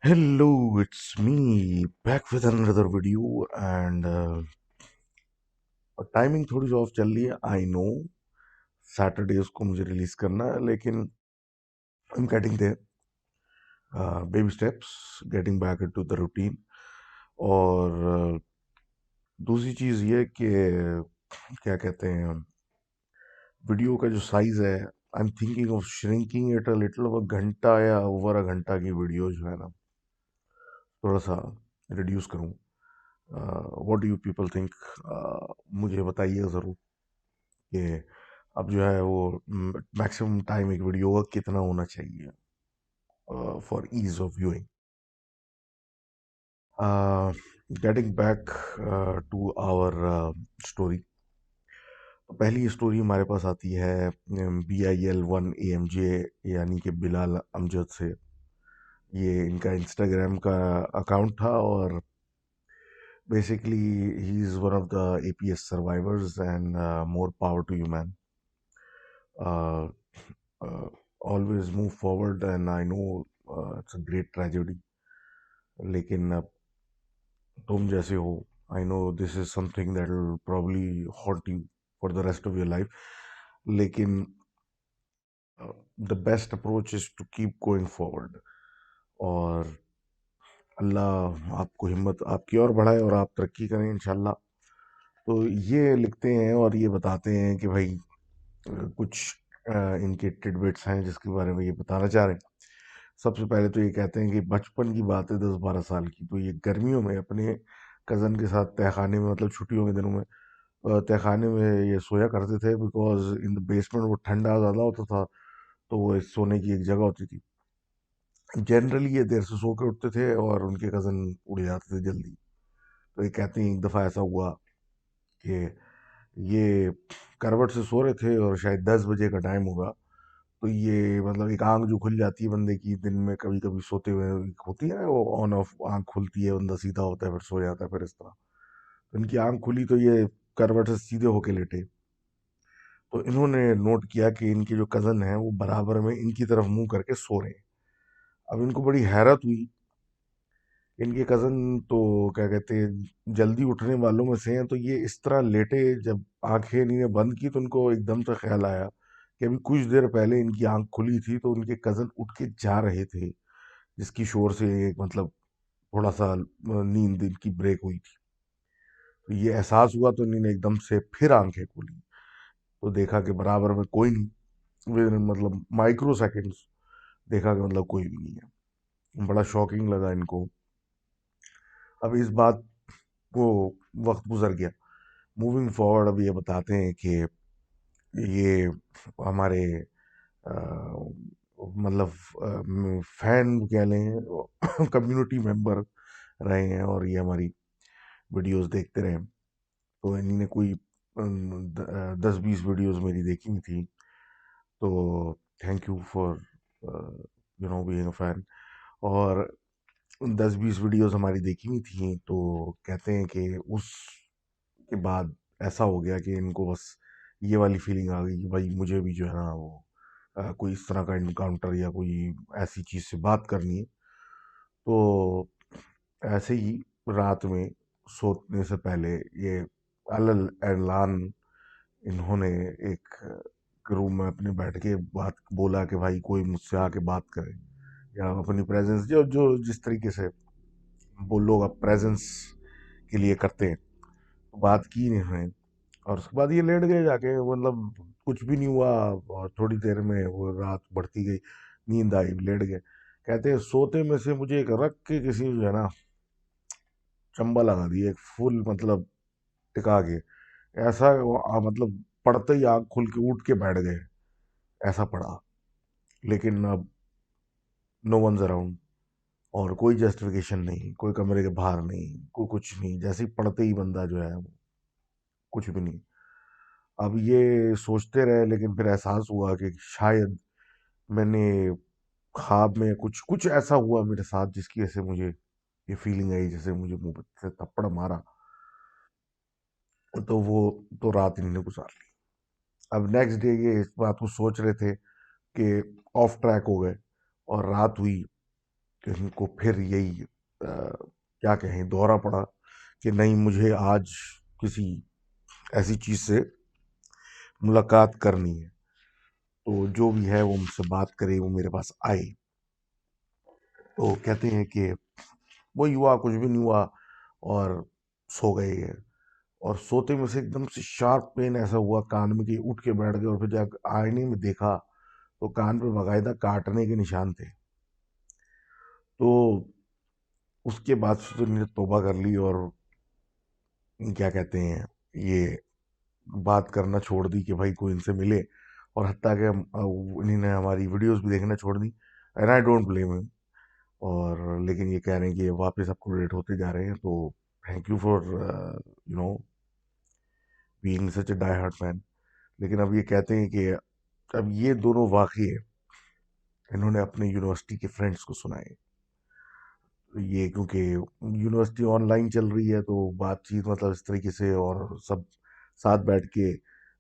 Hello, it's me back with another video and timing थोड़ी सी of चल रही है। आई नो सैटरडेज को मुझे रिलीज करना है, लेकिन I am getting there, baby steps, getting back into the routine. और दूसरी चीज़ ये कि क्या कहते हैं, वीडियो का जो साइज है, I am thinking of shrinking it a little. वो घंटा या ओवर अ घंटा की वीडियो जो है ना, थोड़ा सा रिड्यूस करूँ। What do you people think? मुझे बताइए ज़रूर कि अब जो है वो मैक्सिमम टाइम एक वीडियो का कितना होना चाहिए for ease of viewing. Getting back to our story. तो पहली स्टोरी हमारे पास आती है BIL1 AMJ, यानी कि बिलाल अमजद से। ये इनका इंस्टाग्राम का अकाउंट था और basically he is one of the APS survivors and more power to you man. Always move forward, and I know it's a great tragedy, लेकिन अब तुम जैसे हो, I know this is something that will probably haunt you for the rest of your life. लेकिन the best approach is to keep going forward, और अल्लाह आपको हिम्मत आपकी और बढ़ाए और आप तरक्की करें इंशाल्लाह। तो ये लिखते हैं और ये बताते हैं कि भाई कुछ इनके टिडबिट्स हैं जिसके बारे में ये बताना चाह रहे हैं। सबसे पहले तो ये कहते हैं कि बचपन की बात है 10-12 साल की। तो ये गर्मियों में अपने कज़न के साथ तहखाने में, मतलब छुट्टियों के दिनों में तहखाने में ये सोया करते थे, बिकॉज इन द बेसमेंट वो ठंडा ज़्यादा होता था। तो वो सोने की एक जगह होती थी। जनरली ये देर से सो के उठते थे और उनके कज़न उड़ जाते थे जल्दी। तो ये कहते हैं एक दफ़ा ऐसा हुआ कि ये करवट से सो रहे थे और शायद 10 बजे का टाइम होगा। तो ये मतलब एक आंख जो खुल जाती है बंदे की दिन में, कभी कभी सोते हुए होती है ना, वो ऑन ऑफ आंख खुलती है, बंदा सीधा होता है फिर सो जाता है, फिर इस तरह। तो इनकी आंख खुली तो ये करवट से सीधे होके लेटे। तो इन्होंने नोट किया कि इनके जो कज़न हैं वो बराबर में इनकी तरफ मुंह करके सो रहे हैं। अब इनको बड़ी हैरत हुई। इनके कज़न तो क्या कहते हैं, जल्दी उठने वालों में से हैं। तो ये इस तरह लेटे, जब आंखें इन्होंने बंद की तो उनको एकदम से ख्याल आया कि अभी कुछ देर पहले इनकी आंख खुली थी, तो उनके कज़न उठ के जा रहे थे, जिसकी शोर से एक मतलब थोड़ा सा नींद इनकी ब्रेक हुई थी। तो ये एहसास हुआ तो इन्होंने एकदम से फिर आंखें खोली। तो देखा कि बराबर में कोई नहीं, मतलब माइक्रो सेकेंड्स देखा कि मतलब कोई भी नहीं है। बड़ा शॉकिंग लगा इनको। अब इस बात को वक्त गुजर गया। मूविंग फॉरवर्ड अब ये बताते हैं कि ये हमारे अ, मतलब फैन कह लें, कम्युनिटी मेंबर रहे हैं और ये हमारी वीडियोस देखते रहे। तो इन्हीं ने कोई 10-20 वीडियोस मेरी देखी हुई थी। तो thank you for being a fan. और 10-20 वीडियोस हमारी देखी हुई थी। तो कहते हैं कि उस के बाद ऐसा हो गया कि इनको बस ये वाली फीलिंग आ गई कि भाई मुझे भी जो है ना वो कोई इस तरह का इनकाउंटर या कोई ऐसी चीज़ से बात करनी है। तो ऐसे ही रात में सोने से पहले ये अलल ऐलान इन्होंने एक रूम में अपने बैठ के बात बोला कि भाई कोई मुझसे आके बात करे, या अपनी प्रेजेंस जो जो जिस तरीके से वो लोग अब प्रेजेंस के लिए करते हैं, तो बात की इन्होंने। और उसके बाद ये लेट गए जाके, मतलब कुछ भी नहीं हुआ। और थोड़ी देर में वो रात बढ़ती गई, नींद आई, लेट गए। कहते हैं सोते में से मुझे एक रख के किसी जो है ना चंबा लगा दी, एक फुल मतलब टिका के। ऐसा मतलब पड़ते ही आँख खुल के उठ के बैठ गए, ऐसा पड़ा। लेकिन अब नो वंस अराउंड, और कोई जस्टिफिकेशन नहीं, कोई कमरे के बाहर नहीं, कोई कुछ नहीं। जैसे ही पड़ते ही बंदा जो है वो कुछ भी नहीं। अब ये सोचते रहे, लेकिन फिर एहसास हुआ कि शायद मैंने ख्वाब में कुछ कुछ ऐसा हुआ मेरे साथ जिसकी वजह से मुझे ये फीलिंग आई जैसे मुझे मुंह से थप्पड़ मारा। तो वो तो रात इन्होंने गुजार ली। अब नेक्स्ट डे ये इस बात को सोच रहे थे कि ऑफ ट्रैक हो गए, और रात हुई इनको फिर यही क्या कहें दौरा पड़ा कि नहीं, मुझे आज किसी ऐसी चीज से मुलाकात करनी है, तो जो भी है वो मुझसे बात करे, वो मेरे पास आए। तो कहते हैं कि वही हुआ, कुछ भी नहीं हुआ, और सो गए ये। और सोते में से एकदम से शार्प पेन ऐसा हुआ कान में कि उठ के बैठ गए, और फिर जाकर आईने में देखा तो कान पे बाकायदा काटने के निशान थे। तो उसके बाद से तो मैंने तौबा कर ली, और क्या कहते हैं, ये बात करना छोड़ दी कि भाई कोई इनसे मिले। और हत्ता कि इन्होंने हमारी वीडियोस भी देखना छोड़ दी, and I don't blame him. और लेकिन ये कह रहे हैं कि ये वापस अपटू डेट होते जा रहे हैं, तो thank you for no being such a die hard fan. लेकिन अब ये कहते हैं कि अब ये दोनों वाकये इन्होंने अपने यूनिवर्सिटी के फ्रेंड्स को सुनाए। ये क्योंकि यूनिवर्सिटी ऑनलाइन चल रही है, तो बातचीत मतलब इस तरीके से, और सब साथ बैठ के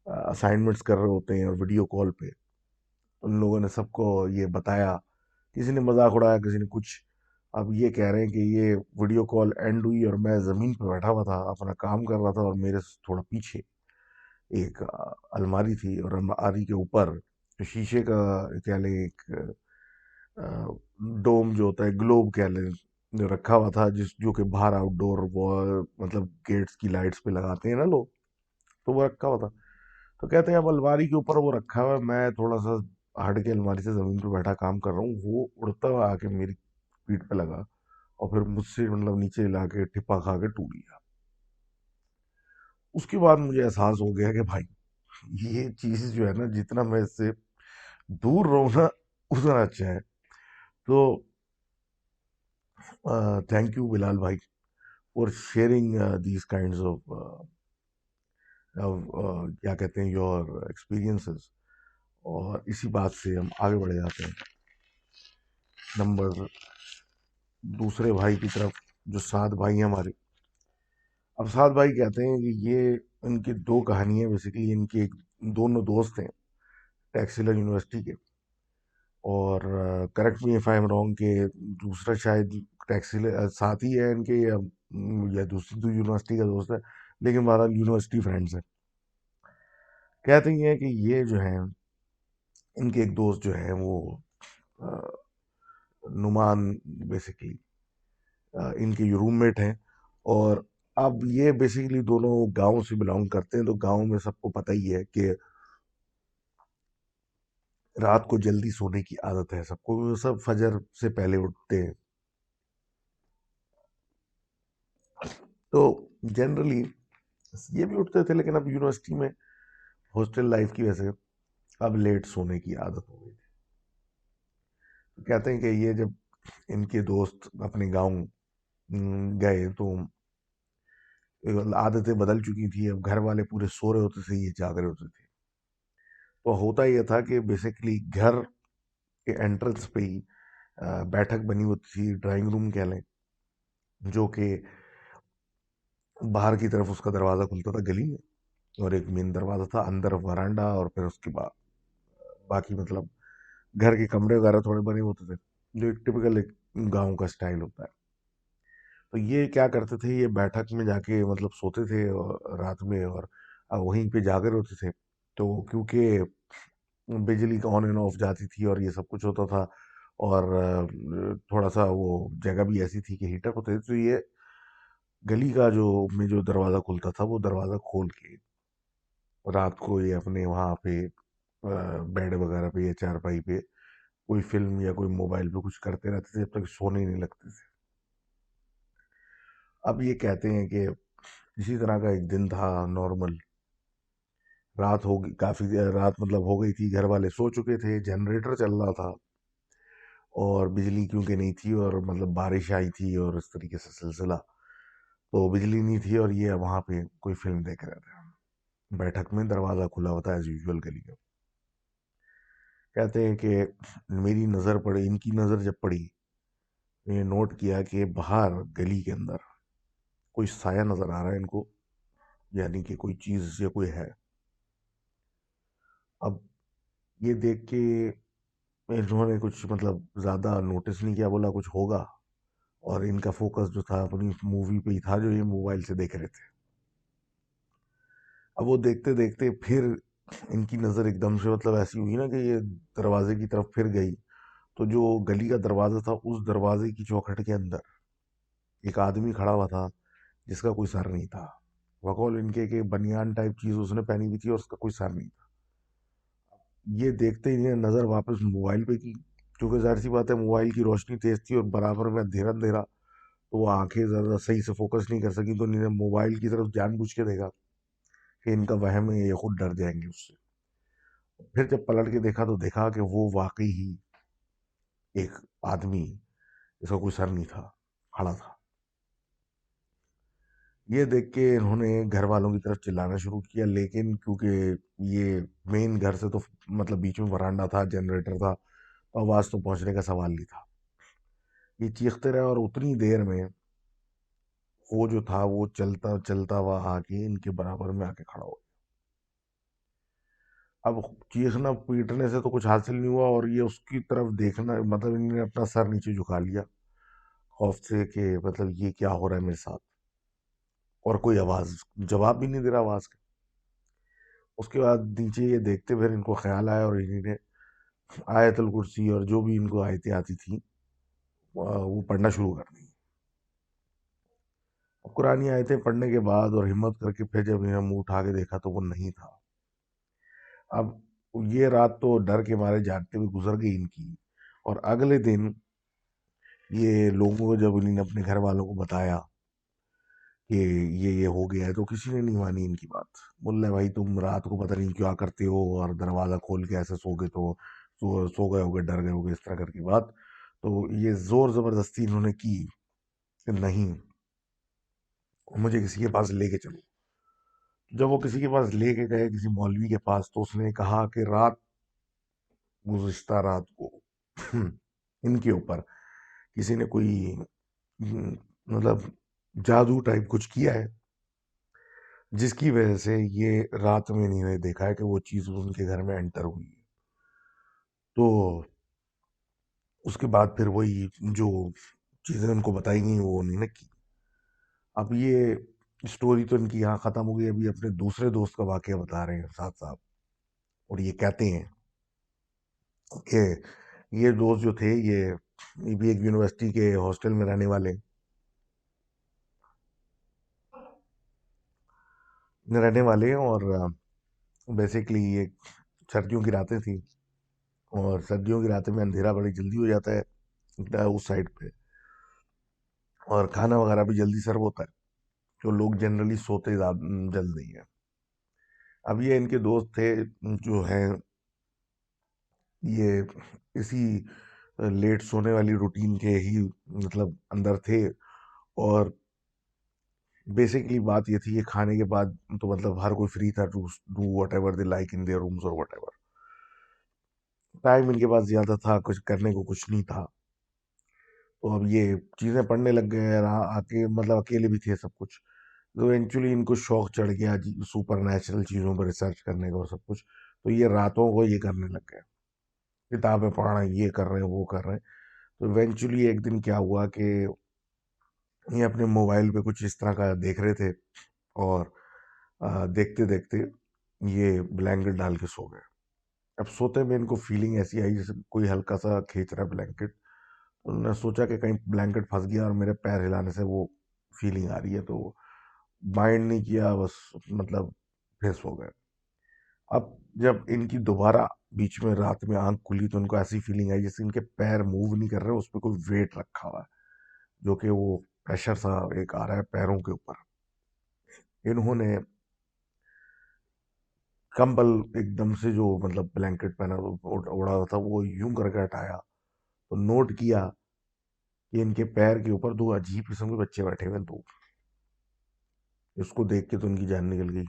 असाइनमेंट्स कर रहे होते हैं, और वीडियो कॉल पे उन लोगों ने सबको ये बताया। किसी ने मजाक उड़ाया, किसी ने कुछ। अब ये कह रहे हैं कि ये वीडियो कॉल एंड हुई और मैं ज़मीन पे बैठा हुआ था, अपना काम कर रहा था, और मेरे से थोड़ा पीछे एक अलमारी थी, और अलमारी के ऊपर शीशे का क्या ले एक डोम जो होता है, ग्लोब कह लें, जो रखा हुआ था, जिस जो कि बाहर आउटडोर वॉल मतलब गेट्स की लाइट्स पे लगाते हैं ना लोग, तो वो रखा हुआ था। तो कहते हैं अब अलमारी के ऊपर वो रखा हुआ है, मैं थोड़ा सा हट के अलमारी से ज़मीन पे बैठा काम कर रहा हूँ, वो उड़ता हुआ आके मेरी पीठ पे लगा, और फिर मुझसे मतलब नीचे ला के टिप्पा खा के टूट गया। उसके बाद मुझे एहसास हो गया कि भाई ये चीज़ जो है ना, जितना मैं इससे दूर रहूँ ना उतना अच्छा है। तो थैंक यू बिलाल भाई for sharing these kinds of क्या कहते हैं, योर एक्सपीरियंसेस। और इसी बात से हम आगे बढ़ जाते हैं नंबर दूसरे भाई की तरफ, जो सात भाई हैं हमारे। अब सात भाई कहते हैं कि ये इनकी दो कहानियां बेसिकली, इनके एक दोनों दोस्त हैं टैक्सिला यूनिवर्सिटी के। और correct me if I am wrong कि दूसरा शायद टैक्सिला साथ ही है इनके, या दूसरी यूनिवर्सिटी का दोस्त है, लेकिन बहरहाल यूनिवर्सिटी फ्रेंड्स हैं। कहते हैं कि ये जो है, इनके एक दोस्त जो है वो अ, नुमान बेसिकली इनके रूममेट हैं। और अब ये बेसिकली दोनों गांव से बिलोंग करते हैं, तो गांव में सबको पता ही है कि रात को जल्दी सोने की आदत है सबको, वो सब फजर से पहले उठते हैं। तो जनरली ये भी उठते थे, लेकिन अब यूनिवर्सिटी में हॉस्टल लाइफ की वजह से अब लेट सोने की आदत हो गई थी। तो कहते हैं कि ये जब इनके दोस्त अपने गांव गए, तो आदतें बदल चुकी थी, अब घर वाले पूरे सो रहे होते थे, ये जाग रहे होते थे। तो होता यह था कि बेसिकली घर के एंट्रेंस पे ही बैठक बनी होती थी, ड्राइंग रूम कह लें, जो कि बाहर की तरफ उसका दरवाज़ा खुलता था गली में, और एक मेन दरवाज़ा था अंदर वरांडा, और फिर उसके बाद बाकी मतलब घर के कमरे वगैरह थोड़े बने होते थे, जो एक टिपिकल एक गांव का स्टाइल होता है। तो ये क्या करते थे, ये बैठक में जाके मतलब सोते थे रात में, और वहीं पे जागर होते थे। तो क्योंकि बिजली ऑन एंड ऑफ जाती थी और ये सब कुछ होता था, और थोड़ा सा वो जगह भी ऐसी थी कि हीटर होते थे, तो ये गली का जो दरवाज़ा खुलता था, वो दरवाज़ा खोल के रात को ये अपने वहाँ पे बेड वगैरह पे या चारपाई पे कोई फिल्म या कोई मोबाइल पे कुछ करते रहते थे, जब तक सोने ही नहीं लगते थे। अब ये कहते हैं कि इसी तरह का एक दिन था नॉर्मल। रात हो गई, काफ़ी रात मतलब हो गई थी, घर वाले सो चुके थे, जनरेटर चल रहा था, और बिजली क्योंकि नहीं थी, और मतलब बारिश आई थी और इस तरीके से सिलसिला, तो बिजली नहीं थी, और ये वहाँ पे कोई फिल्म देख रहे थे। बैठक में दरवाज़ा खुला होता है एज यूजुअल गली का। कहते हैं कि मेरी नज़र पड़ी, इनकी नज़र जब पड़ी, तो ये नोट किया कि बाहर गली के अंदर कोई साया नज़र आ रहा है इनको, यानी कि कोई चीज़ या कोई है। अब ये देख के इन्होंने कुछ मतलब ज़्यादा नोटिस नहीं किया, बोला कुछ होगा, और इनका फोकस जो था अपनी मूवी पे ही था जो ये मोबाइल से देख रहे थे। अब वो देखते देखते फिर इनकी नज़र एकदम से मतलब ऐसी हुई ना कि ये दरवाजे की तरफ फिर गई। तो जो गली का दरवाजा था, उस दरवाजे की चौखट के अंदर एक आदमी खड़ा हुआ था जिसका कोई सर नहीं था। वकौल इनके के बनियान टाइप चीज उसने पहनी हुई थी और उसका कोई सर नहीं था। ये देखते ही इन्हें नजर वापस मोबाइल पे की, क्योंकि जाहिर सी बात है मोबाइल की रोशनी तेज थी और बराबर में अंधेरा अंधेरा, तो वो आंखें ज़्यादा सही से फोकस नहीं कर सकी, तो इन्होंने मोबाइल की तरफ जानबूझ के देखा कि इनका वहम है, ये खुद डर जाएंगे उससे। फिर जब पलट के देखा तो देखा कि वो वाकई ही एक आदमी जिसका कोई सर नहीं था खड़ा था। ये देख के इन्होंने घर वालों की तरफ चिल्लाना शुरू किया, लेकिन क्योंकि ये मेन घर से तो मतलब बीच में वरांडा था, जनरेटर था, तो आवाज़ तो पहुंचने का सवाल नहीं था। ये चीखते रहे और उतनी देर में वो जो था वो चलता चलता हुआ आके इनके बराबर में आके खड़ा हो गया। अब चीखना पीटने से तो कुछ हासिल नहीं हुआ, और ये उसकी तरफ देखना मतलब इन्होंने अपना सर नीचे झुका लिया खौफ से कि मतलब ये क्या हो रहा है मेरे साथ, और कोई आवाज़ जवाब भी नहीं दे रहा आवाज़ का। उसके बाद नीचे ये देखते फिर इनको ख्याल आया और इन्होंने आयतुल कुर्सी और जो भी इनको आयतें आती थी वो पढ़ना शुरू कर दी। अब कुरानी आयतें पढ़ने के बाद और हिम्मत करके फिर जब इन्हें मुंह उठा के देखा तो वो नहीं था। अब ये रात तो डर के मारे जागते हुए गुजर गई इनकी, और अगले दिन ये लोगों को जब इन्होंने अपने घर वालों को बताया कि ये हो गया है, तो किसी ने नहीं मानी इनकी बात। बोले भाई तुम रात को पता नहीं क्या करते हो और दरवाज़ा खोल के ऐसे सो गए, तो सो गए होगे, डर गए होगे, इस तरह करके बात। तो ये जोर जबरदस्ती इन्होंने की कि नहीं, मुझे किसी के पास लेके चलो। जब वो किसी के पास लेके गए, किसी मौलवी के पास, तो उसने कहा कि रात गुज़िश्ता रात को इनके ऊपर किसी ने कोई मतलब जादू टाइप कुछ किया है, जिसकी वजह से ये रात में इन्होंने देखा है कि वो चीज़ उनके घर में एंटर हुई है। तो उसके बाद फिर वही जो चीज़ें उनको बताई गई वो उन्होंने की। अब ये स्टोरी तो इनकी यहाँ ख़त्म हो गई, अभी अपने दूसरे दोस्त का वाक़या बता रहे हैं साथ साथ। और ये कहते हैं कि ये दोस्त जो थे ये भी एक यूनिवर्सिटी के हॉस्टल में रहने वाले हैं, और बेसिकली ये सर्दियों की रातें थी, और सर्दियों की रातें में अंधेरा बड़ी जल्दी हो जाता है उस साइड पे, और खाना वगैरह भी जल्दी सर्व होता है, जो लोग जनरली सोते जल्द नहीं है। अब ये इनके दोस्त थे जो हैं ये इसी लेट सोने वाली रूटीन के ही मतलब अंदर थे। और बेसिकली बात ये थी कि खाने के बाद तो मतलब हर कोई फ्री था to do whatever they like in their rooms और वट एवर। टाइम इनके पास ज्यादा था, कुछ करने को कुछ नहीं था, तो अब ये चीजें पढ़ने लग गए और आके मतलब अकेले भी थे सब कुछ। तो इवेंचुअली इनको शौक चढ़ गया सुपर नेचुरल चीज़ों पर रिसर्च करने का और सब कुछ। तो ये रातों को ये करने लग गए, किताबें पढ़ना, ये कर रहे हैं वो कर रहे हैं। तो इवेंचुअली एक दिन क्या हुआ कि ये अपने मोबाइल पे कुछ इस तरह का देख रहे थे, और देखते देखते ये ब्लैंकेट डाल के सो गए। अब सोते में इनको फीलिंग ऐसी आई जैसे कोई हल्का सा खींच रहा है ब्लैंकेट। तो उन्होंने सोचा कि कहीं ब्लैंकेट फंस गया और मेरे पैर हिलाने से वो फीलिंग आ रही है, तो माइंड नहीं किया, बस मतलब फिर सो गए। अब जब इनकी दोबारा बीच में रात में आंख खुली तो इनको ऐसी फीलिंग आई जैसे इनके पैर मूव नहीं कर रहे, उस पर कोई वेट रखा हुआ है, जो कि वो प्रेशर सा एक आ रहा है पैरों के ऊपर। इन्होंने कंबल एकदम से जो मतलब ब्लैंकेट पहना ओढ़ा हुआ था वो यूं करके हटाया, तो नोट किया कि इनके पैर के ऊपर दो अजीब किस्म के बच्चे बैठे हुए हैं, दो। इसको देख के तो उनकी जान निकल गई।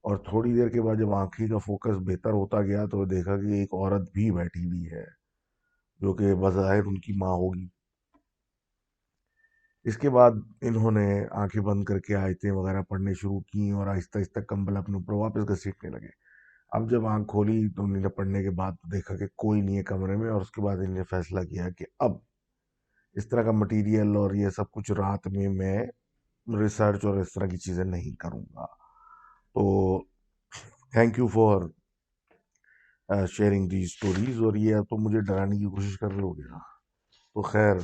और थोड़ी देर के बाद जब आंखी का फोकस बेहतर होता गया तो देखा कि एक औरत भी बैठी हुई है, जो कि बज़ाहिर उनकी माँ होगी। इसके बाद इन्होंने आंखें बंद करके आयतें वगैरह पढ़ने शुरू की और आहिस्ता आहिस्ता कंबल अपने ऊपर वापस घसीटने लगे। अब जब आँख खोली तो नींद पड़ने के बाद देखा कि कोई नहीं है कमरे में, और उसके बाद इन्होंने फैसला किया कि अब इस तरह का मटेरियल और ये सब कुछ रात में मैं रिसर्च और इस तरह की चीज़ें नहीं करूँगा। तो thank you for sharing the stories. और ये अब तो मुझे डराने की कोशिश कर रहे हो गया। तो खैर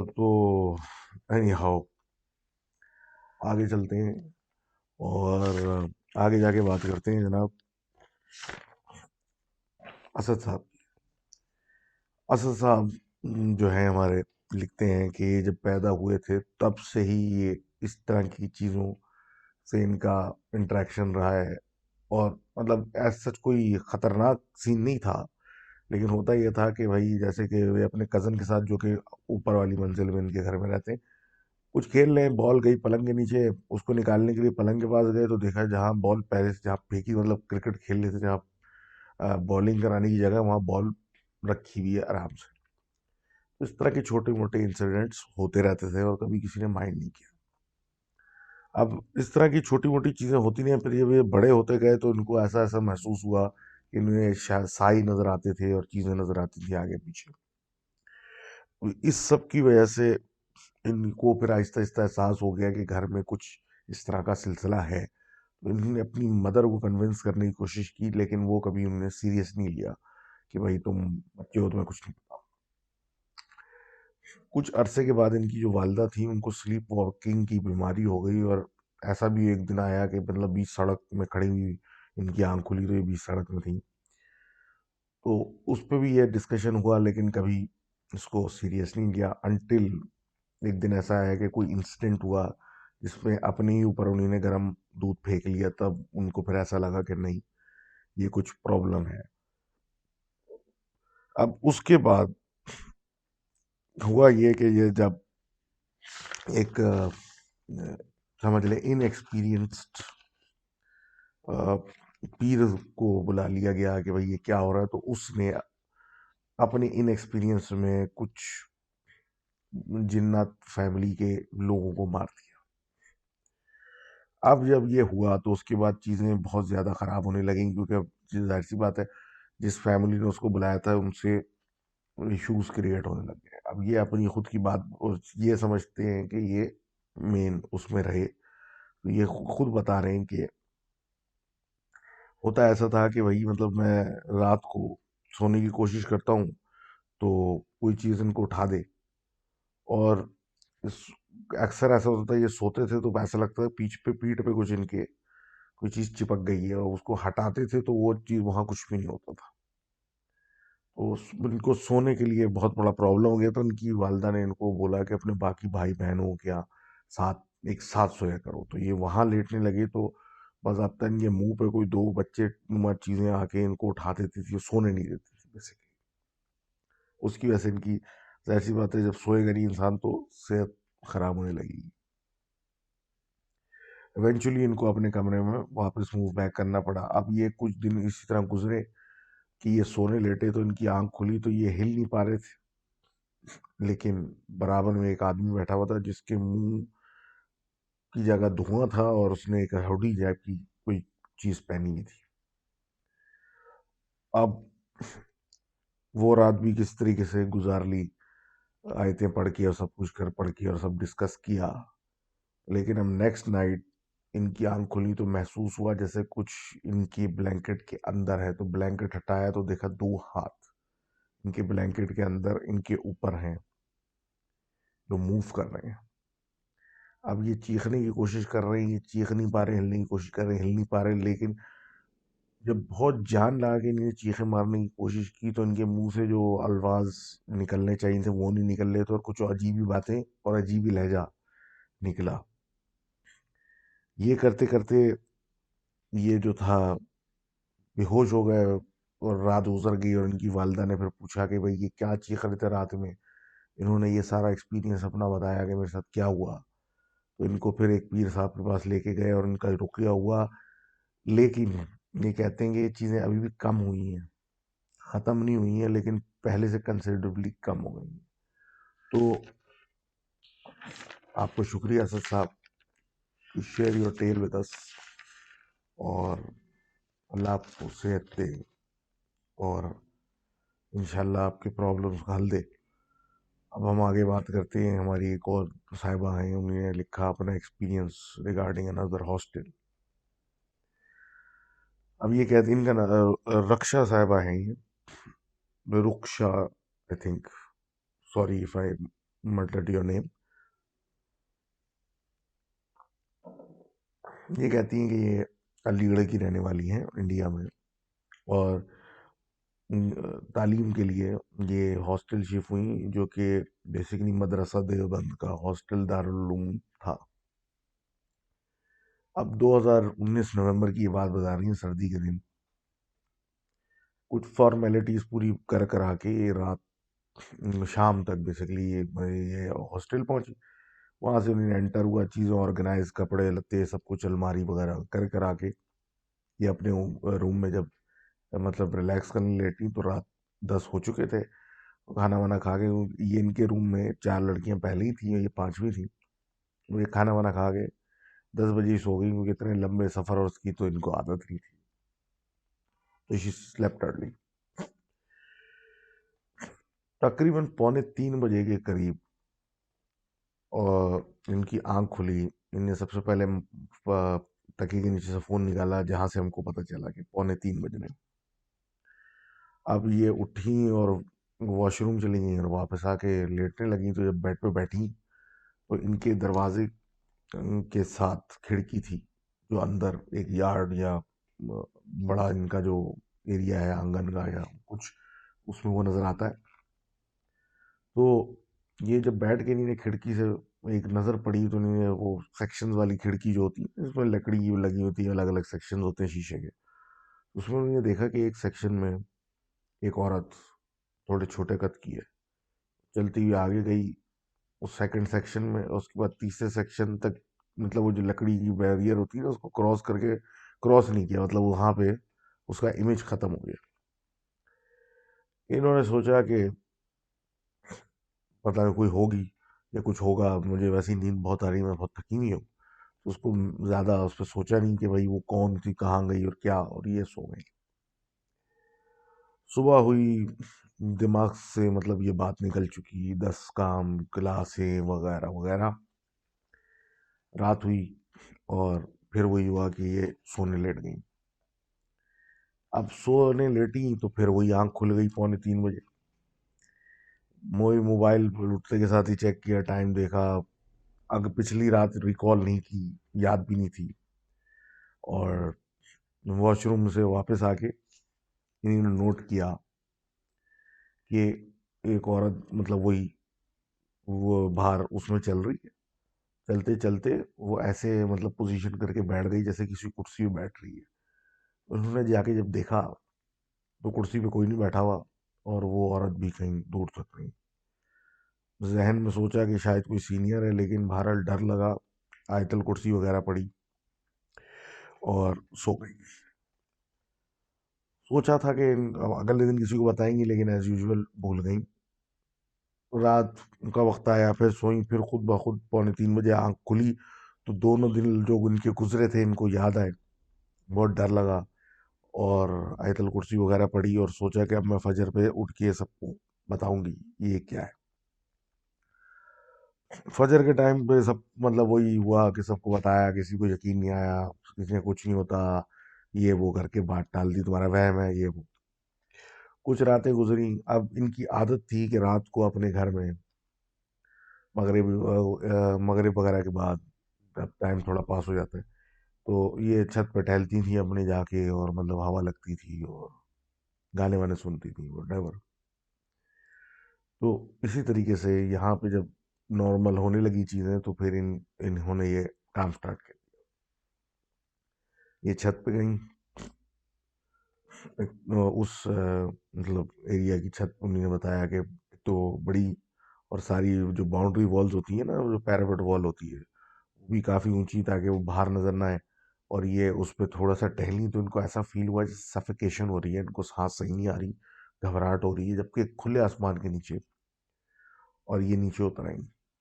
तो एनी हाउ आगे चलते हैं और आगे जाके बात करते हैं जनाब असद साहब। असद साहब जो है हमारे, लिखते हैं कि जब पैदा हुए थे तब से ही ये इस तरह की चीज़ों से इनका इंटरेक्शन रहा है। और मतलब ऐसा सच कोई खतरनाक सीन नहीं था, लेकिन होता ये था कि भाई जैसे कि वे अपने कज़न के साथ, जो कि ऊपर वाली मंजिल में इनके घर में रहते हैं, कुछ खेल रहे हैं, बॉल गई पलंग के नीचे, उसको निकालने के लिए पलंग के पास गए तो देखा जहाँ बॉल पहले से जहाँ फेंकी, मतलब क्रिकेट खेल रहे थे जहाँ बॉलिंग कराने की जगह, वहाँ बॉल रखी हुई है आराम से। तो इस तरह के छोटे मोटे इंसिडेंट्स होते रहते थे और कभी किसी ने माइंड नहीं किया। अब इस तरह की छोटी मोटी चीज़ें होती नहीं है, फिर जब ये बड़े होते गए तो इनको ऐसा ऐसा महसूस हुआ कि इन्हें शायद साई नज़र आते थे और चीज़ें नज़र आती थी आगे पीछे। तो इस सब की वजह से इनको फिर आहिस्ता आहिस्ता एहसास हो गया कि घर में कुछ इस तरह का सिलसिला है। तो इन्होंने अपनी मदर को कन्विंस करने की कोशिश की, लेकिन वो कभी उन्होंने सीरियस नहीं लिया कि भाई तुम बच्चे हो, तुम्हें कुछ नहीं पता। कुछ अरसे के बाद इनकी जो वालदा थी उनको स्लीप वॉकिंग की बीमारी हो गई, और ऐसा भी एक दिन आया कि मतलब बीच सड़क में खड़ी हुई इनकी आंख खुली तो ये बीच सड़क में थी। तो उस पर भी ये डिस्कशन हुआ, लेकिन कभी इसको सीरियस नहीं लिया, अनटिल एक दिन ऐसा है कि कोई इंसिडेंट हुआ जिसमें अपने ही ऊपर उन्होंने गर्म दूध फेंक लिया, तब उनको फिर ऐसा लगा कि नहीं, ये कुछ प्रॉब्लम है। अब उसके बाद हुआ ये कि ये जब एक समझ लें इनएक्सपीरियंस्ड पीर को बुला लिया गया कि भाई ये क्या हो रहा है, तो उसने अपने इनएक्सपीरियंस में कुछ जिन्नात फैमिली के लोगों को मार दिया। अब जब ये हुआ तो उसके बाद चीज़ें बहुत ज़्यादा ख़राब होने लगी, क्योंकि अब जाहिर सी बात है, जिस फैमिली ने उसको बुलाया था उनसे इश्यूज क्रिएट होने लग गए। अब ये अपनी खुद की बात और ये समझते हैं कि ये मेन उसमें रहे, तो ये खुद बता रहे हैं कि होता ऐसा था कि भाई मतलब मैं रात को सोने की कोशिश करता हूँ तो कोई चीज़ इनको उठा दे, और इस- अक्सर ऐसा होता था, ये सोते थे तो ऐसा लगता था पीठ पे कुछ इनके कोई चीज़ चिपक गई है, और उसको हटाते थे तो वो चीज़ वहाँ कुछ भी नहीं होता था। तो इनको सोने के लिए बहुत बड़ा प्रॉब्लम हो गया, तो इनकी वालदा ने इनको बोला कि अपने बाकी भाई बहनों क्या साथ एक साथ सोया करो। तो ये वहाँ लेटने लगे तो बस अब तक इनके मुंह पे कोई दो बच्चे नुमा चीज़ें आके इनको उठा देती थी, सोने नहीं देती थी बेसिकली। उसकी वजह से इनकी, जाहिर सी बात है, जब सोएगा नहीं इंसान तो सेहत खराब होने लगेगी। इवेंचुअली इनको अपने कमरे में वापस मूव बैक करना पड़ा। अब ये कुछ दिन इसी तरह गुजरे कि ये सोने लेटे तो इनकी आंख खुली तो ये हिल नहीं पा रहे थे, लेकिन बराबर में एक आदमी बैठा हुआ था जिसके मुंह की जगह धुआं था, और उसने एक हुडी जैप की कोई चीज पहनी हुई थी। अब वो रात भी किस तरीके से गुजार ली, आयतें पढ़ के और सब कुछ कर पढ़ के और सब डिस्कस किया, लेकिन अब नेक्स्ट नाइट इनकी आंख खुली तो महसूस हुआ जैसे कुछ इनकी ब्लैंकेट के अंदर है। तो ब्लैंकेट हटाया तो देखा दो हाथ इनके ब्लैंकेट के अंदर इनके ऊपर हैं, जो मूव कर रहे हैं। अब ये चीखने की कोशिश कर रहे हैं, ये चीख नहीं पा रहे, हिलने की कोशिश कर रहे हैं, हिल नहीं पा रहे, लेकिन जब बहुत जान लगा के इन्हें चीखें मारने की कोशिश की तो इनके मुंह से जो अल्फाज निकलने चाहिए थे वो नहीं निकल रहे थे, और कुछ अजीब ही बातें और अजीब ही लहजा निकला। ये करते करते ये जो था बेहोश हो गए, और रात गुजर गई, और इनकी वालदा ने फिर पूछा कि भाई ये क्या चीख रहे थे रात में। इन्होंने ये सारा एक्सपीरियंस अपना बताया कि मेरे साथ क्या हुआ। तो इनको फिर एक पीर साहब के पास लेके गए और इनका रुकिया हुआ, लेकिन ये कहते हैं कि ये चीज़ें अभी भी कम हुई हैं, ख़त्म नहीं हुई हैं, लेकिन पहले से कंसिडरेबली कम हो गई हैं। तो आपको शुक्रिया Asad sahab to share your tale with us. और अल्लाह आपको सेहत दे और इंशाल्लाह आपके प्रॉब्लम्स का हल दे। अब हम आगे बात करते हैं। हमारी एक और साहिबा हैं, उन्होंने लिखा अपना एक्सपीरियंस रिगार्डिंग अनदर हॉस्टल। अब ये कहती, इनका रक्षा साहिबा हैं ये, Ruksha I think, sorry if I murdered your name. ये कहती हैं कि ये अलीगढ़ की रहने वाली हैं इंडिया में, और तालीम के लिए ये हॉस्टल शिफ्ट हुई, जो कि बेसिकली मदरसा देवबंद का हॉस्टल दारुल उलूम था। अब 2019 नवंबर की ये बात बता रही है, सर्दी के दिन कुछ फॉर्मेलिटीज पूरी कर करा के ये रात शाम तक बेसिकली ये हॉस्टल पहुंची। वहां से उन्हें एंटर हुआ, चीज़ें ऑर्गेनाइज, कपड़े लत्ते सब कुछ अलमारी वगैरह कर करा के ये अपने रूम में जब मतलब रिलैक्स करने लेटी तो रात 10 हो चुके थे। खाना वाना खा के, ये इनके रूम में 4 लड़कियां पहले ही थी और ये पांचवी थी। वो ये खाना वाना खा के 10 बजे ही सो गई, क्योंकि इतने लंबे सफ़र और उसकी तो इनको आदत नहीं थी। तो शी स्लेप्ट अर्ली। तकरीबन पौने 3 बजे के करीब और इनकी आंख खुली। इनने सबसे पहले तकिए के नीचे से फ़ोन निकाला, जहाँ से हमको पता चला कि पौने 3 बज रहे हैं। अब ये उठी और वॉशरूम चली गई और वापस आके लेटने लगी। तो जब बेड पे बैठी तो इनके दरवाजे के साथ खिड़की थी, जो अंदर एक यार्ड या बड़ा इनका जो एरिया है आंगन का या कुछ, उसमें वो नज़र आता है। तो ये जब बैठ के इन्हें खिड़की से एक नज़र पड़ी तो इन्हें वो सेक्शंस वाली खिड़की जो होती है, इसमें लकड़ी की लगी होती है, अलग अलग सेक्शंस होते हैं शीशे के। उसमें उन्होंने देखा कि एक सेक्शन में एक औरत थोड़े छोटे कद की है, चलती हुई आगे गई उस सेकंड सेक्शन में, और उसके बाद तीसरे सेक्शन तक, मतलब वो जो लकड़ी की बैरियर होती है ना, उसको क्रॉस करके, क्रॉस नहीं किया, मतलब वहां पे उसका इमेज खत्म हो गया। इन्होंने सोचा कि पता नहीं कोई होगी या कुछ होगा, मुझे वैसी नींद बहुत आ रही है, मैं बहुत थकी हुई हूँ। तो उसको ज़्यादा उस पर सोचा नहीं कि भाई वो कौन थी, कहाँ गई और क्या, और ये सो गई। सुबह हुई, दिमाग से मतलब ये बात निकल चुकी, 10 काम, क्लासें वगैरह वगैरह। रात हुई और फिर वही हुआ कि ये सोने लेट गई। अब सोने लेटी तो फिर वही आंख खुल गई पौने 3 बजे। मोई मोबाइल उठते के साथ ही चेक किया, टाइम देखा। अगर पिछली रात रिकॉल नहीं की, याद भी नहीं थी। और वॉशरूम से वापस आके इन्होंने नोट किया कि एक औरत, मतलब वही, वो बाहर उसमें चल रही है। चलते चलते वो ऐसे मतलब पोजीशन करके बैठ गई जैसे किसी कुर्सी पे बैठ रही है। उन्होंने जाके जब देखा तो कुर्सी पे कोई नहीं बैठा हुआ, और वो औरत भी कहीं दूर तक नहीं। जहन में सोचा कि शायद कोई सीनियर है, लेकिन बहरहाल डर लगा। आयतल कुर्सी वगैरह पड़ी और सो गई। सोचा था कि अब अगले दिन किसी को बताएंगी, लेकिन एज यूजुअल भूल गई। रात का वक्त आया, फिर सोई, फिर खुद ब खुद पौने 3 बजे आंख खुली। तो दोनों दिन जो उनके गुजरे थे इनको याद आए। बहुत डर लगा और आयतल कुर्सी वगैरह पढ़ी और सोचा कि अब मैं फजर पे उठ के सबको बताऊंगी ये क्या है। फजर के टाइम पे सब मतलब वही हुआ कि सबको बताया, किसी को यकीन नहीं आया, किसी ने कुछ नहीं होता, ये वो करके बात टाल दी, तुम्हारा वहम है, ये वो। कुछ रातें गुजरी। अब इनकी आदत थी कि रात को अपने घर में मगरिब वगैरह के बाद जब टाइम थोड़ा पास हो जाता है, तो ये छत पर टहलती थी अपने जाके, और मतलब हवा लगती थी और गाने वाने सुनती थी वटेवर। तो इसी तरीके से यहाँ पे जब नॉर्मल होने लगी चीज़ें तो फिर इन्होंने ये काम स्टार्ट किया। ये छत पे गई। उस मतलब एरिया की छत, उन्होंने बताया कि तो बड़ी, और सारी जो बाउंड्री वॉल्स होती है ना, जो पैरापेट वॉल होती है, वो भी काफ़ी ऊंची, ताकि वो बाहर नजर ना आए। और ये उस पर थोड़ा सा टहली तो इनको ऐसा फील हुआ जैसे सफिकेशन हो रही है, इनको सांस सही नहीं आ रही, घबराहट हो रही है, जबकि खुले आसमान के नीचे। और ये नीचे उतर आई,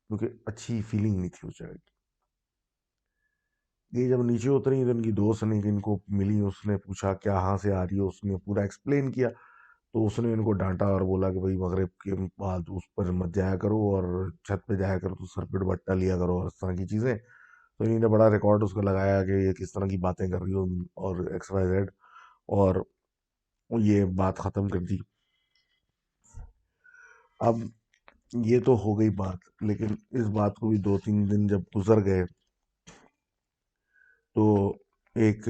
क्योंकि अच्छी फीलिंग नहीं थी उस जगह की। ये जब नीचे उतरी तो इनकी दोस्त ने इनको मिली, उसने पूछा क्या कहाँ से आ रही हो, उसने पूरा एक्सप्लेन किया। तो उसने इनको डांटा और बोला कि भाई मगरिब के बाद उस पर मत जाया करो और छत पे जाया करो तो सर पे दुपट्टा लिया करो और इस तरह की चीज़ें। तो इन्होंने बड़ा रिकॉर्ड उसको लगाया कि ये किस तरह की बातें कर रही हो और एक्स वाई जेड, और ये बात ख़त्म कर दी। अब ये तो हो गई बात, लेकिन इस बात को भी 2-3 दिन जब गुजर गए तो एक